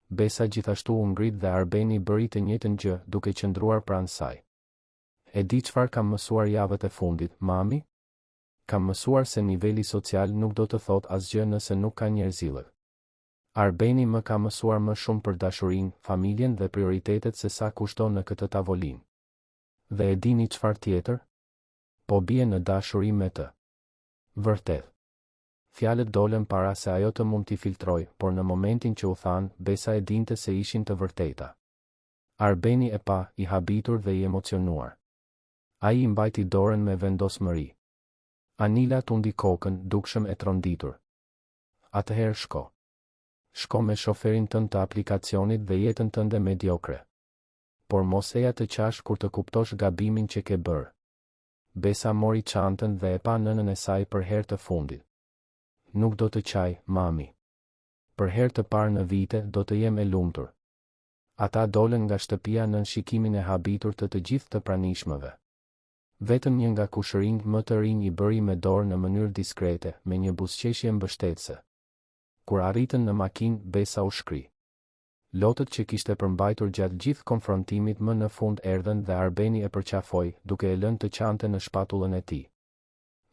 Besa gjithashtu u ngrit dhe Arbeni bëri të njëjtën gjë, duke qëndruar pranë saj. E di çfarë kam mësuar javët e fundit, mami? Kam mësuar se niveli social nuk do të thot asgjë nëse nuk ka njerëzillë. Arbeni më ka mësuar më shumë për dashurinë, familjen dhe prioritetet se sa kushton në këtë tavolinë. Dhe e dini çfarë tjetër? Po bie në dashuri me të. Vërtet. Fjalët dolën para se ajo të mund t'i filtroj, por në momentin që u than, Besa e dinte se ishin të vërteta. Arbeni e pa, i habitur dhe i emocionuar. Ai i mbajti dorën me vendosmëri. Anila tundi kokën, dukshëm e tronditur. Atëherë shko. Shko me shoferin tënd të aplikacionit dhe jetën tënde mediokre. Por mos eja të qash kur të kuptosh gabimin që ke bërë. Besa mori çantën dhe e pa nënën e saj për herë të fundit. Nuk do të qaj, mami. Për herë të parë në vite do të jem e lumtur. Ata dolën nga shtëpia nën shikimin e habitur të gjithë të pranishmëve. Vetëm një nga kushërinjt më të rinj i bëri me dorë në mënyrë diskrete, me një buzëqeshje mbështetëse. Kur arritën në makinë, Besa u shkri. Lotët që kishte përmbajtur gjatë gjithë konfrontimit më në fund erdhen dhe Arbeni e përqafoi, duke e lënë të qante në shpatullën e tij.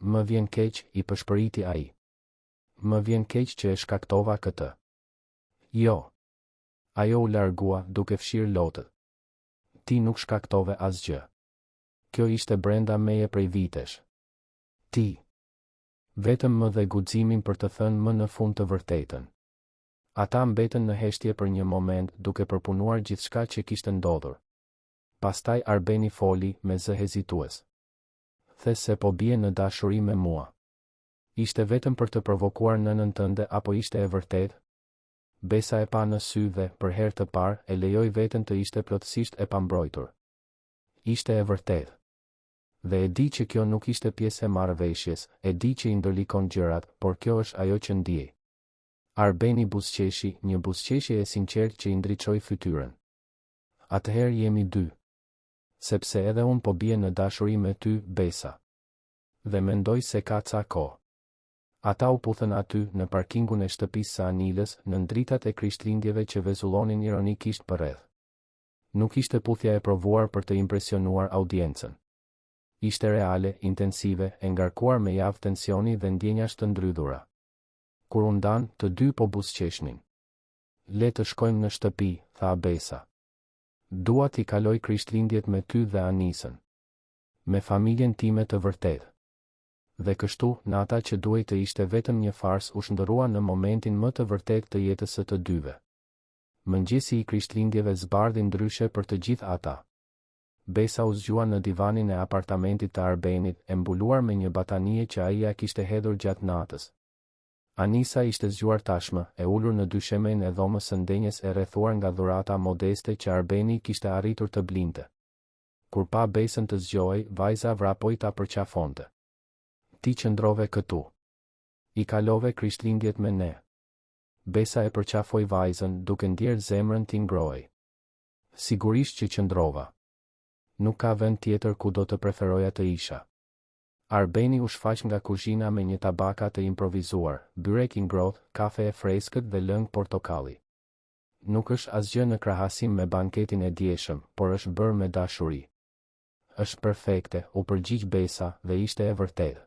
Më vjen keq, i pëshpëriti ai. Më vjen keq që e shkaktova këtë. Jo. Ajo u largua, duke fshirë lotët. Ti nuk shkaktove asgjë. Kjo ishte brenda meje prej vitesh. Ti. Vetëm më dhe guximin për të thënë më në fund të vërtetën. Ata mbetën në heshtje për një moment, duke përpunuar gjithçka që kishte ndodhur. Pastaj Arbeni foli, me zë hezitues. The se po bie në dashuri me mua. Ishte vetëm për të provokuar nënën tënde apo ishte e vërtet? Besa e pa në sy dhe, për herë të parë, e lejoi veten të ishte plotësisht e pambrojtur. Ishte e vërtet. Dhe e di që kjo nuk ishte pjesë e marrëveshjes, e di që i ndërlikon gjërat, por kjo është ajo që ndiej. Arbeni buzëqeshi, një buzëqeshje e sinqertë që i ndriçoi fytyrën. Atëherë jemi dy. Sepse edhe unë po bie në dashuri me ty, Besa. Dhe mendoj se ka ca kohë. Ata u puthën aty, në parkingun e shtëpisë së Anilës, në ndritat e krishtlindjeve që vezullonin ironikisht përreth. Nuk ishte puthja e provuar për të impresionuar audiencën. Ishte reale, intensive, e ngarkuar me javë tensioni dhe ndjenjash të ndrydhura. Kur u ndan, të dy po buzëqeshnin. Le të shkojmë në shtëpi, tha Besa. Dua t'i kaloj krishtlindjet me ty dhe Anisën. Me familjen time të vërtetë. Dhe kështu, nata që duhej të ishte vetëm një fars u shndërrua në momentin më të vërtetë të jetës së të dyve. Mëngjesi i krishtlindjeve zbardhi ndryshe për të gjithë ata. Besa u zgjua në divanin e apartamentit të Arbenit, e mbuluar me një batanie që ai ja kishte hedhur gjatë natës. Anisa ishte zgjuar tashmë, e ulur në dyshemen e dhomës së ndenjes e rrethuar nga dhurata modeste që Arbeni kishte arritur të blinte. Kur pa Besën të zgjohej, vajza vrapoi ta përqafonte. Ti qëndrove këtu. I kalove krishtlindjet me ne. Besa e përqafoi vajzën, duke ndjerë zemrën t'i ngrohej. Sigurisht që qëndrova. Nuk ka vend tjetër ku do të preferoja të isha. Arbeni u shfaq nga kuzhina me një tabaka të improvizuar, byrek i ngrohtë, kafe e freskët dhe lëng portokalli. Nuk është asgjë në krahasim me banketin e dieshëm, por është bërë me dashuri. Është perfekte, u përgjigj Besa, dhe ishte e vërtetë.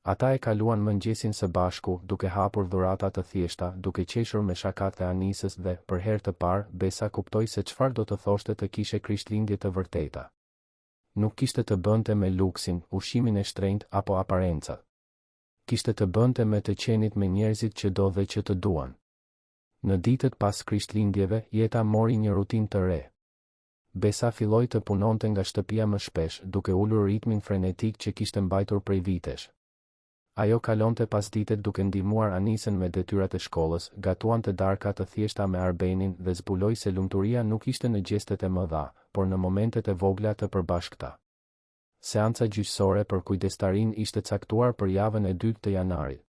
Ata e kaluan mëngjesin së bashku, duke hapur dhurata të thjeshta, duke qeshur me shakat e Anisës dhe, për herë të parë, Besa kuptoi se çfarë do të thoshte të kishe krishtlindje të vërteta. Nuk kishte të bënte me luksin, ushimin e shtrenjtë apo aparencat. Kishte të bënte me të qenit me njerëzit që do dhe që të duan. Në ditët pas krishtlindjeve, jeta mori një rutinë të re. Besa filloi të punonte nga shtëpia më shpesh, duke ulur ritmin frenetik që kishte mbajtur prej vitesh. Ajo kalonte pasditet duke ndihmuar Anisën me detyrat e shkollës, gatuante darka të thjeshta me Arbenin dhe zbuloi se lumturia nuk ishte në gjestet e mëdha, por në momentet e vogla të përbashkëta. Seanca gjyqësore për kujdestarin ishte caktuar për javën e 2 të janarit.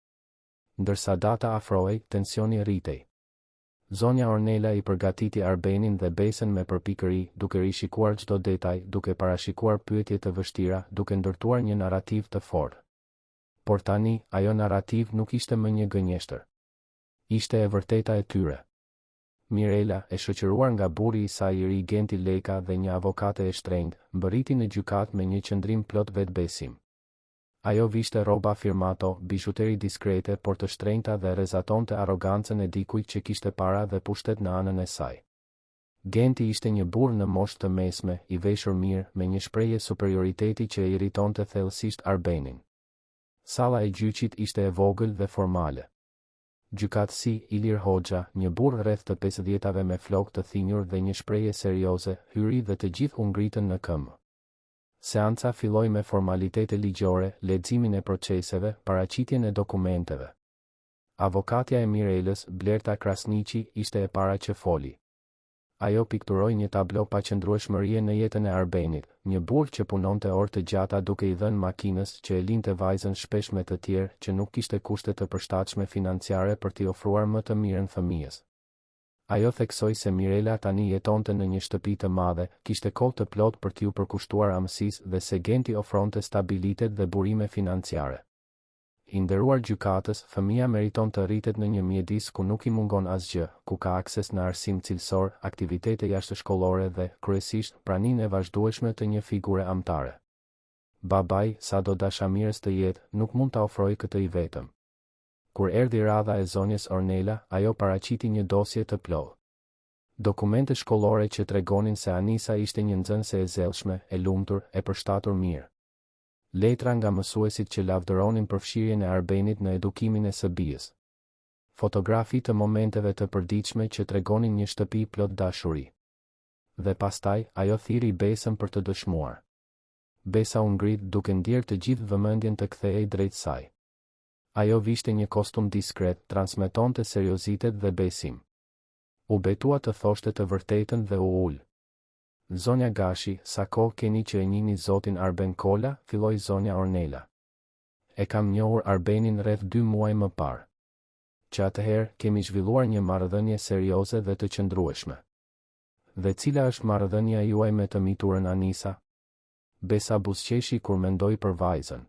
Ndërsa data afrohej, tensioni rritej. Zonja Ornela i përgatiti Arbenin dhe Besën me përpikëri, duke rishikuar çdo detaj, duke parashikuar pyetje të vështira, duke ndërtuar një narrativ të fortë. Por tani, ajo narrativ nuk ishte më një gënjeshtër. Ishte e vërteta e tyre. Mirela, e shoqëruar nga burri i saj i ri Genti Leka dhe një avokate e shtrenjtë, mbërriti në gjykat me një qëndrim plot vetbesim. Ajo vishte rroba firmato, bishuteri diskrete por të shtrenjta dhe rezatonte arrogancën e dikujt që kishte para dhe pushtet në anën e saj. Genti ishte një burr në moshë të mesme, i veshur mirë, me një shprehje superioriteti që e irritonte thellësisht Arbenin. Salla e gjyqit ishte e vogël dhe formale. Gjykatësi Ilir Hoxha, një burr rreth të 50-tave me flokë të thinjur dhe një shprehje serioze, hyri dhe të gjithë u ngritën në këmbë. Seanca filloi me formalitete ligjore, leximin e proceseve, paraqitjen e dokumenteve. Avokatja e Mirelës, Blerta Krasniqi, ishte e para që foli. Ajo pikturoi një tablo paqëndrueshmërie në jetën e Arbeninit, një burr që punonte orë të gjata duke i dhënë makinës, që e linte vajzën shpesh me të tjerë, që nuk kishte kushte të përshtatshme financiare për t'i ofruar më të mirën fëmijës. Ajo theksoi se Mirela tani jetonte në një shtëpi të madhe, kishte kohë të plot për t'u përkushtuar amësisë dhe se Genti ofronte stabilitet dhe burime financiare. I nderuar gjykatës, fëmia meriton të rritet në një mjedis ku nuk i mungon asgjë, ku ka akses në arsim cilësor, aktivitete jashtëshkollore dhe, kryesisht, praninë e vazhdueshme të një figure amtare. Babai, sado dashamirës të jetë, nuk mund ta ofrojë këtë i vetëm. Kur erdhi radha e zonjës Ornela, ajo paraqiti një dosje të plotë. Dokumente shkollore që tregonin se Anisa ishte një nxënëse e zellshme, e lumtur, e përshtatur mirë. Letra nga mësuesit që lavdëronin përfshirjen e Arbeninit në edukimin e së bijës. Fotografi të momenteve të përditshme që tregonin një shtëpi plot dashuri. Dhe pastaj, ajo thiri Besën për të dëshmuar. Besa u ngrit duke ndjerë të gjithë vëmendjen të kthehej drejt saj. Ajo vishte një kostum diskret, transmetonte seriozitet dhe besim. U betua të thoshte të vërtetën dhe u ul. Zonja Gashi, sa kohë keni që e njihni zotin Arben Kola, filloi zonja Ornela. E kam njohur Arbenin rreth 2 muaj më parë. Që atëherë kemi zhvilluar një marrëdhënie serioze dhe të qëndrueshme. Dhe cila është marrëdhënia juaj me të miturën Anisa? Besa buzëqeshi kur mendoi për vajzën.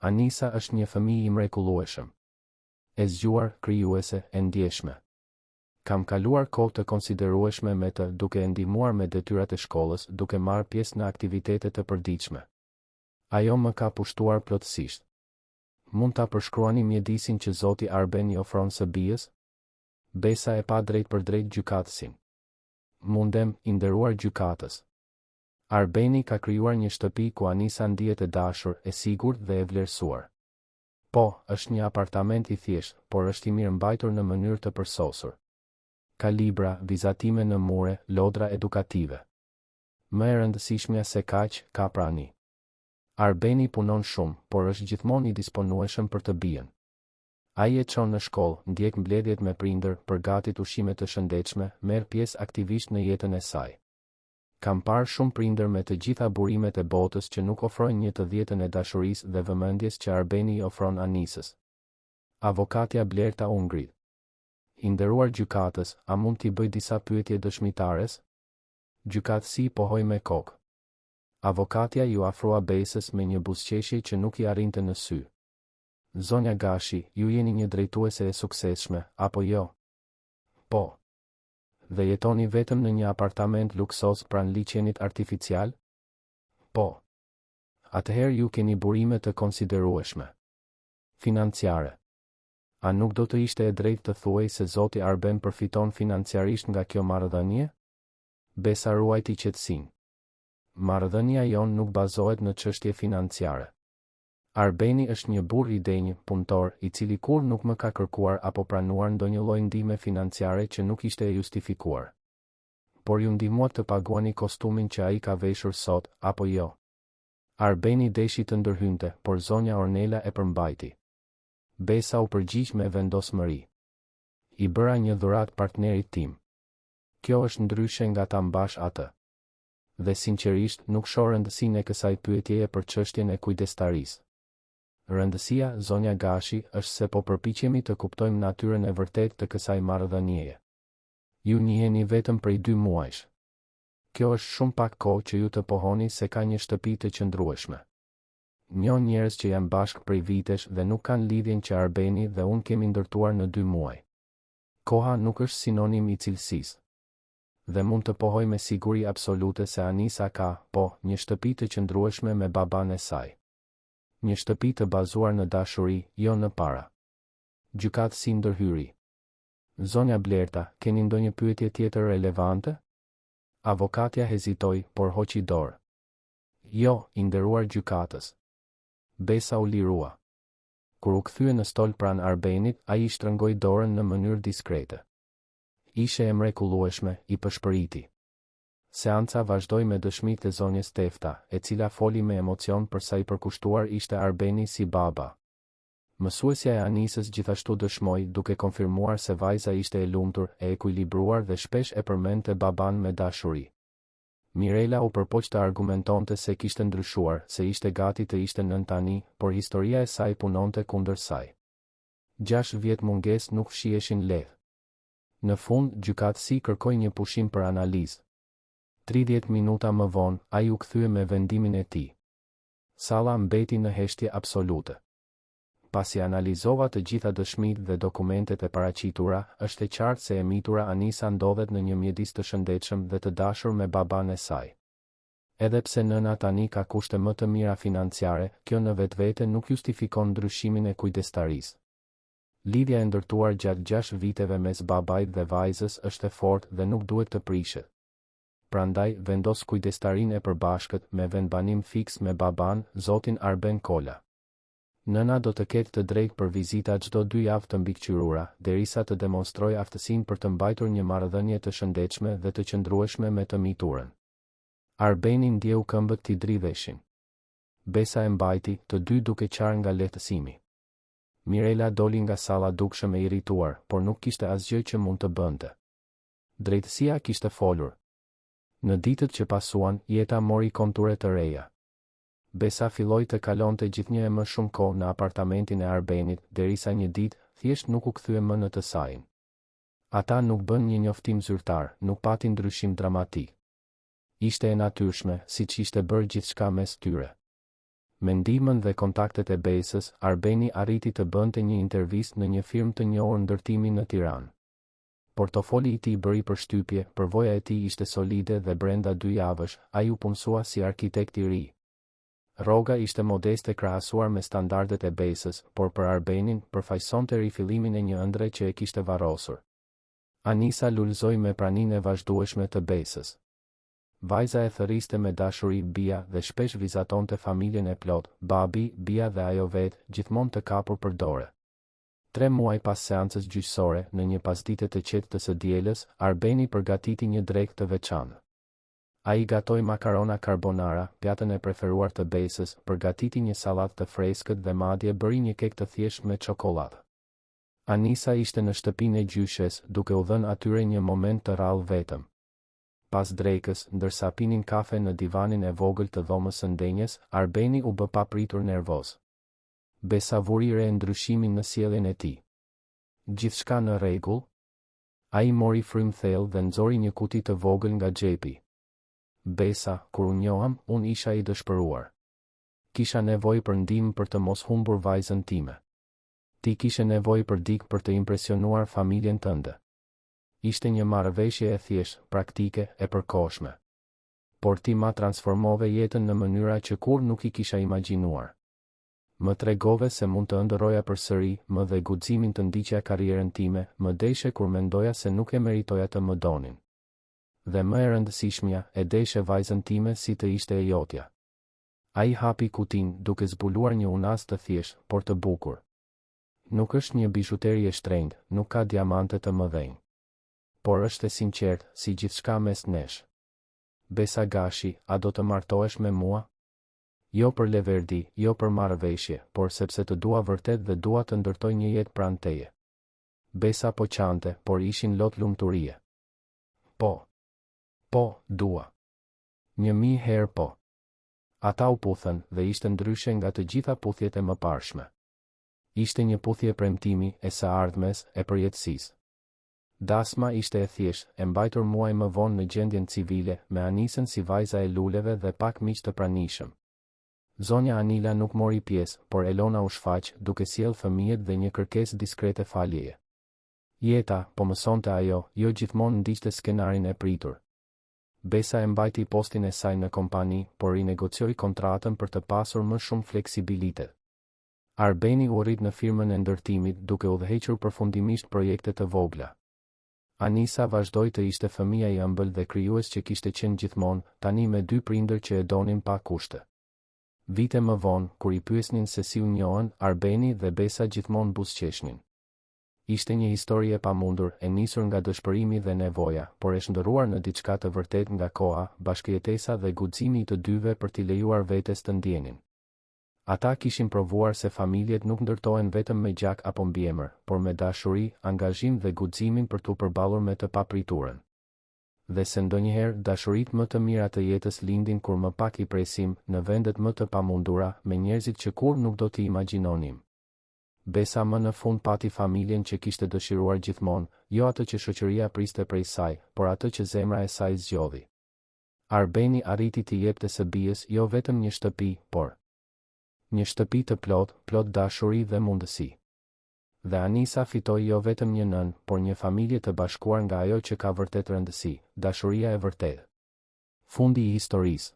Anisa është një fëmijë i mrekullueshëm. E zgjuar, krijuese, e ndjeshme. Kam kaluar kohë të konsiderueshme me të, duke e ndihmuar me detyrat e shkollës, duke marrë pjesë në aktivitete të përditshme. Ajo më ka pushtuar plotësisht. Mund ta përshkruani mjedisin që zoti Arben i ofron së bijës? Besa e pa drejt për drejt gjykatësin. Mundem, i nderuar gjykatës. Arbeni ka krijuar një shtëpi ku Anisa ndihet e dashur, e sigurt dhe e vlerësuar. Po, është një apartament i thjeshtë, por është i mirë mbajtur në mënyrë të përsosur. Ka libra, vizatime në mure, lodra edukative. Më e rëndësishmja se kaq, ka prani. Arbeni punon shumë, por është gjithmonë i disponueshëm për të bijën. Ai e çon në shkollë, ndjek mbledhjet me prindër, përgatit ushqime të shëndetshme, merr pjesë aktivisht në jetën e saj. Kam parë shumë prindër me të gjitha burimet e botës që nuk ofrojnë një të dhjetën e dashurisë dhe vëmendjes që Arbeni i ofron Anisës. Avokatja Blerta u ngrit. I nderuar gjykatës, a mund t'i bëj disa pyetje dëshmitares? Gjykatësi pohoi me kokë. Avokatja ju afrua Besës me një buzëqeshje që nuk i arrinte në sy. Zonja Gashi, ju jeni një drejtuese e suksesshme, apo jo? Po. Dhe jetoni vetëm në një apartament luksos pranë liçenit artificial? Po. Atëherë ju keni burime të konsiderueshme. Financiare. A nuk do të ishte e drejtë të thuaj se zoti Arben përfiton financiarisht nga kjo marrëdhënie? Besa ruajti qetësinë. Marrëdhënia jon nuk bazohet në çështje financiare. Arbeni është një burr i denjë, punëtor, i cili kur nuk më ka kërkuar apo pranuar ndonjë lloj ndihme financiare që nuk ishte e justifikuar. Por ju ndihmua të paguani kostumin që ai ka veshur sot, apo jo? Arbeni deshi të ndërhynte, por zonja Ornela e përmbajti. Besa u përgjigj me vendosmëri. I bëra një dhuratë partnerit tim. Kjo është ndryshe nga ta mbash atë. Dhe sinqerisht nuk shoh rëndësinë e kësaj pyetjeje për çështjen e kujdestarisë. Rëndësia, zonja Gashi, është se po përpiqemi të kuptojmë natyrën e vërtetë të kësaj marrëdhënieje. Ju njiheni vetëm prej 2 muajsh. Kjo është shumë pak kohë që ju të pohoni se ka një shtëpi të qëndrueshme. Njoh njerëz që janë bashkë prej vitesh dhe nuk kanë lidhjen që Arbeni dhe unë kemi ndërtuar në 2 muaj. Koha nuk është sinonim i cilësisë. Dhe mund të pohoj me siguri absolute se Anisa ka, një shtëpi të qëndrueshme me baban e saj. Një shtëpi të bazuar në dashuri, jo në para. Gjykatësi ndërhyri. Zonja Blerta, keni ndonjë pyetje tjetër relevante? Avokatja hezitoi, por hoqi dorë. Jo, i nderuar gjykatës. Besa u lirua. Kur u kthye në stol pranë Arbenit, ai i shtrëngoi dorën në mënyrë diskrete. Ishe e mrekullueshme, i pëshpëriti. Seanca vazhdoi me dëshmitë e zonjës Tefta, e cila foli me emocion për sa i përkushtuar ishte Arbeni si baba. Mësuesja e Anisës gjithashtu dëshmoi, duke konfirmuar se vajza ishte e lumtur, e ekuilibruar dhe shpesh e përmendte baban me dashuri. Mirela u përpoq të argumentonte se kishte ndryshuar, se ishte gati të ishte nën tani, por historia e saj punonte kundër saj. 6 vjet munges nuk fshieshin lehtë. Në fund, gjykatësi kërkoi një pushim për analizë. 30 minuta më vonë, ai u kthye me vendimin e tij. Salla mbeti në heshtje absolute. Pasi analizova të gjitha dëshmitë dhe dokumentet e paraqitura, është e qartë se e mitura Anisa ndodhet në një mjedis të shëndetshëm dhe të dashur me baban e saj. Edhe pse nëna tani ka kushte më të mira financiare, kjo në vetvete nuk justifikon ndryshimin e kujdestarisë. Lidhja e ndërtuar gjatë 6 viteve mes babait dhe vajzës është e fortë dhe nuk duhet të prishet. Prandaj, vendos kujdestarinë e përbashkët me vendbanim fiks me baban, zotin Arben Kola. Nëna do të ketë të drejtë për vizita çdo 2 javë të mbikëqyrura, derisa të demonstrojë aftësinë për të mbajtur një marrëdhënie të shëndetshme dhe të qëndrueshme me të miturën. Arbeni ndjeu këmbët t'i dridheshin. Besa e mbajti, të dy duke qarë nga lehtësimi. Mirela doli nga salla dukshëm e irrituar, por nuk kishte asgjë që mund të bënte. Drejtësia kishte folur. Në ditët që pasuan, jeta mori konture të reja. Besa filloi të kalonte gjithnjë e më shumë kohë në apartamentin e Arbenit, derisa një ditë thjesht nuk u kthye më në të sajin. Ata nuk bën një njoftim zyrtar, nuk pati ndryshim dramatik. Ishte e natyrshme, siç ishte bërë gjithçka mes tyre. Me ndihmën dhe kontaktet e Besës, Arbeni arriti të bënte një intervistë në një firmë të njohur ndërtimi në Tiranë. Portofoli i tij bëri përshtypje, përvoja e tij ishte solide dhe brenda 2 javësh, ai u punësua si arkitekt i ri. Rroga ishte modeste krahasuar me standardet e Besës, por për Arbenin përfaqësonte rifillimin e një ëndre që e kishte varrosur. Anisa lulëzoi me praninë e vazhdueshme të Besës. Vajza e thërriste me dashuri bija dhe shpesh vizatonte familjen e plot, babi, bija dhe ajo vetë, gjithmonë të kapur për dorë. 3 muaj pas seancës gjyqësore, në një pasdite të qetë të së dielës, Arbeni përgatiti një drekë të veçantë. Ai gatoi makarona carbonara, pjatën e preferuar të Besës, përgatiti një sallatë të freskët dhe madje bëri një kek të thjeshtë me çokoladë. Anisa ishte në shtëpinë e gjyshes, duke u dhënë atyre një moment të rrallë vetëm. Pas drekës, ndërsa pinin kafe në divanin e vogël të dhomës së ndenjes, Arbeni u bë papritur nervoz. Besa vuri re ndryshimin në sjelljen e tij. Gjithçka në rregull? Ai mori frym thellë dhe nxori një kuti të vogël nga xhepi. Besa, kur u njohëm, unë isha i dëshpëruar. Kisha nevojë për ndihmë për të mos humbur vajzën time. Ti kishe nevojë për dikë për të impresionuar familjen tënde. Ishte një marrëveshje e thjeshtë, praktike, e përkohshme. Por ti ma transformove jetën në mënyra që kur nuk I kisha imagjinuar. Më tregove se mund të ëndërroja përsëri, më dhe guximin të ndiqja karrierën time, më deshe kur mendoja se nuk e meritoja të më donin. Dhe më e rëndësishmja, e deshe vajzën time si të ishte e jotja. Ai hapi kutin, duke zbuluar një unas të thjeshtë, por të bukur. Nuk është një bijuteri e shtrenjtë, nuk ka diamante të mëdhenj. Por është e sinqertë, si gjithçka mes nesh. Besa Gashi, a do të martohesh me mua? Jo për leverdi, jo për marrëveshje, por sepse të dua vërtet dhe dua të ndërtoj një jetë pranë teje. Besa po qante, por ishin lot lumturie. Po, dua. 1000 herë po. Ata u puthën dhe ishte ndryshe nga të gjitha puthjet e mëparshme. Ishte një puthje premtimi, e së ardhmes, e përjetësisë. Dasma ishte e thjesht, e mbajtur muaj më vonë në gjendjen civile, me Anisën si vajza e luleve dhe pak miq të pranishëm. Zonja Anila nuk mori pjesë, por Elona u shfaq, duke sjell fëmijët dhe një kërkesë diskrete faljeje. Jeta, po mësonte ajo, jo gjithmonë ndiqte skenarin e pritur. Besa e mbajti postin e saj në kompani, por rinegocioi kontratën për të pasur më shumë fleksibilitet. Arbeni u rrit në firmën e ndërtimit duke udhëhequr përfundimisht projekte të vogla. Anisa vazhdoi të ishte fëmia i ëmbël dhe krijues që kishte qenë gjithmonë, tani me 2 prindër që e donin pa kushte. Vite më vonë, kur i pyesnin se si u njohën, Arbeni dhe Besa gjithmonë buzëqeshnin. Ishte një histori e pamundur, e nisur nga dëshpërimi dhe nevoja, por e shndërruar në diçka të vërtet nga koha, bashkëjetesa dhe guximi i të dyve për t'i lejuar vetes të ndjenin. Ata kishin provuar se familjet nuk ndërtohen vetëm me gjak apo mbiemër, por me dashuri, angazhim dhe guximin për t'u përballur me të papriturën. Dhe se ndonjëherë dashurit më të mira të jetës lindin kur më pak i presim, në vendet më të pamundura, me njerëzit që kur nuk do t'i imagjinonim. Besa më në fund pati familjen që kishte dëshiruar gjithmonë, jo atë që shoqëria priste prej saj, por atë që zemra e saj zgjodhi. Arbeni arriti t'i jepte së bijës jo vetëm një shtëpi, por një shtëpi të plot dashuri dhe mundësi. Dhe Anisa fitoi jo vetëm një nën, por një familje të bashkuar nga ajo që ka vërtet rëndësi, dashuria e vërtetë. Fundi i historisë.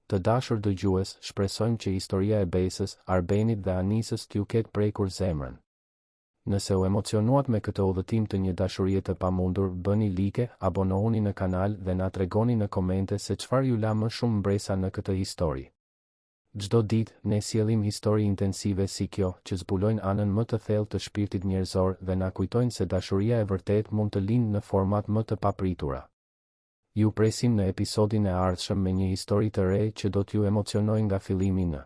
Të dashur dëgjues, shpresojmë që historia e Besës, Arbenit dhe Anisës t'ju ketë prekur zemrën. Nëse u emocionuat me këtë udhëtim të një dashurie të pamundur, bëni like, abonohuni në kanal dhe na tregoni në komente se çfarë ju la më shumë mbresa në këtë histori. Çdo ditë, ne sjellim histori intensive si kjo, që zbulojnë anën më të thellë të shpirtit njerëzor dhe na kujtojnë se dashuria e vërtetë mund të lindë në format më të papritura. Ju presim në episodin e ardhshëm me një histori të re që do t'ju emocionojë nga fillimi në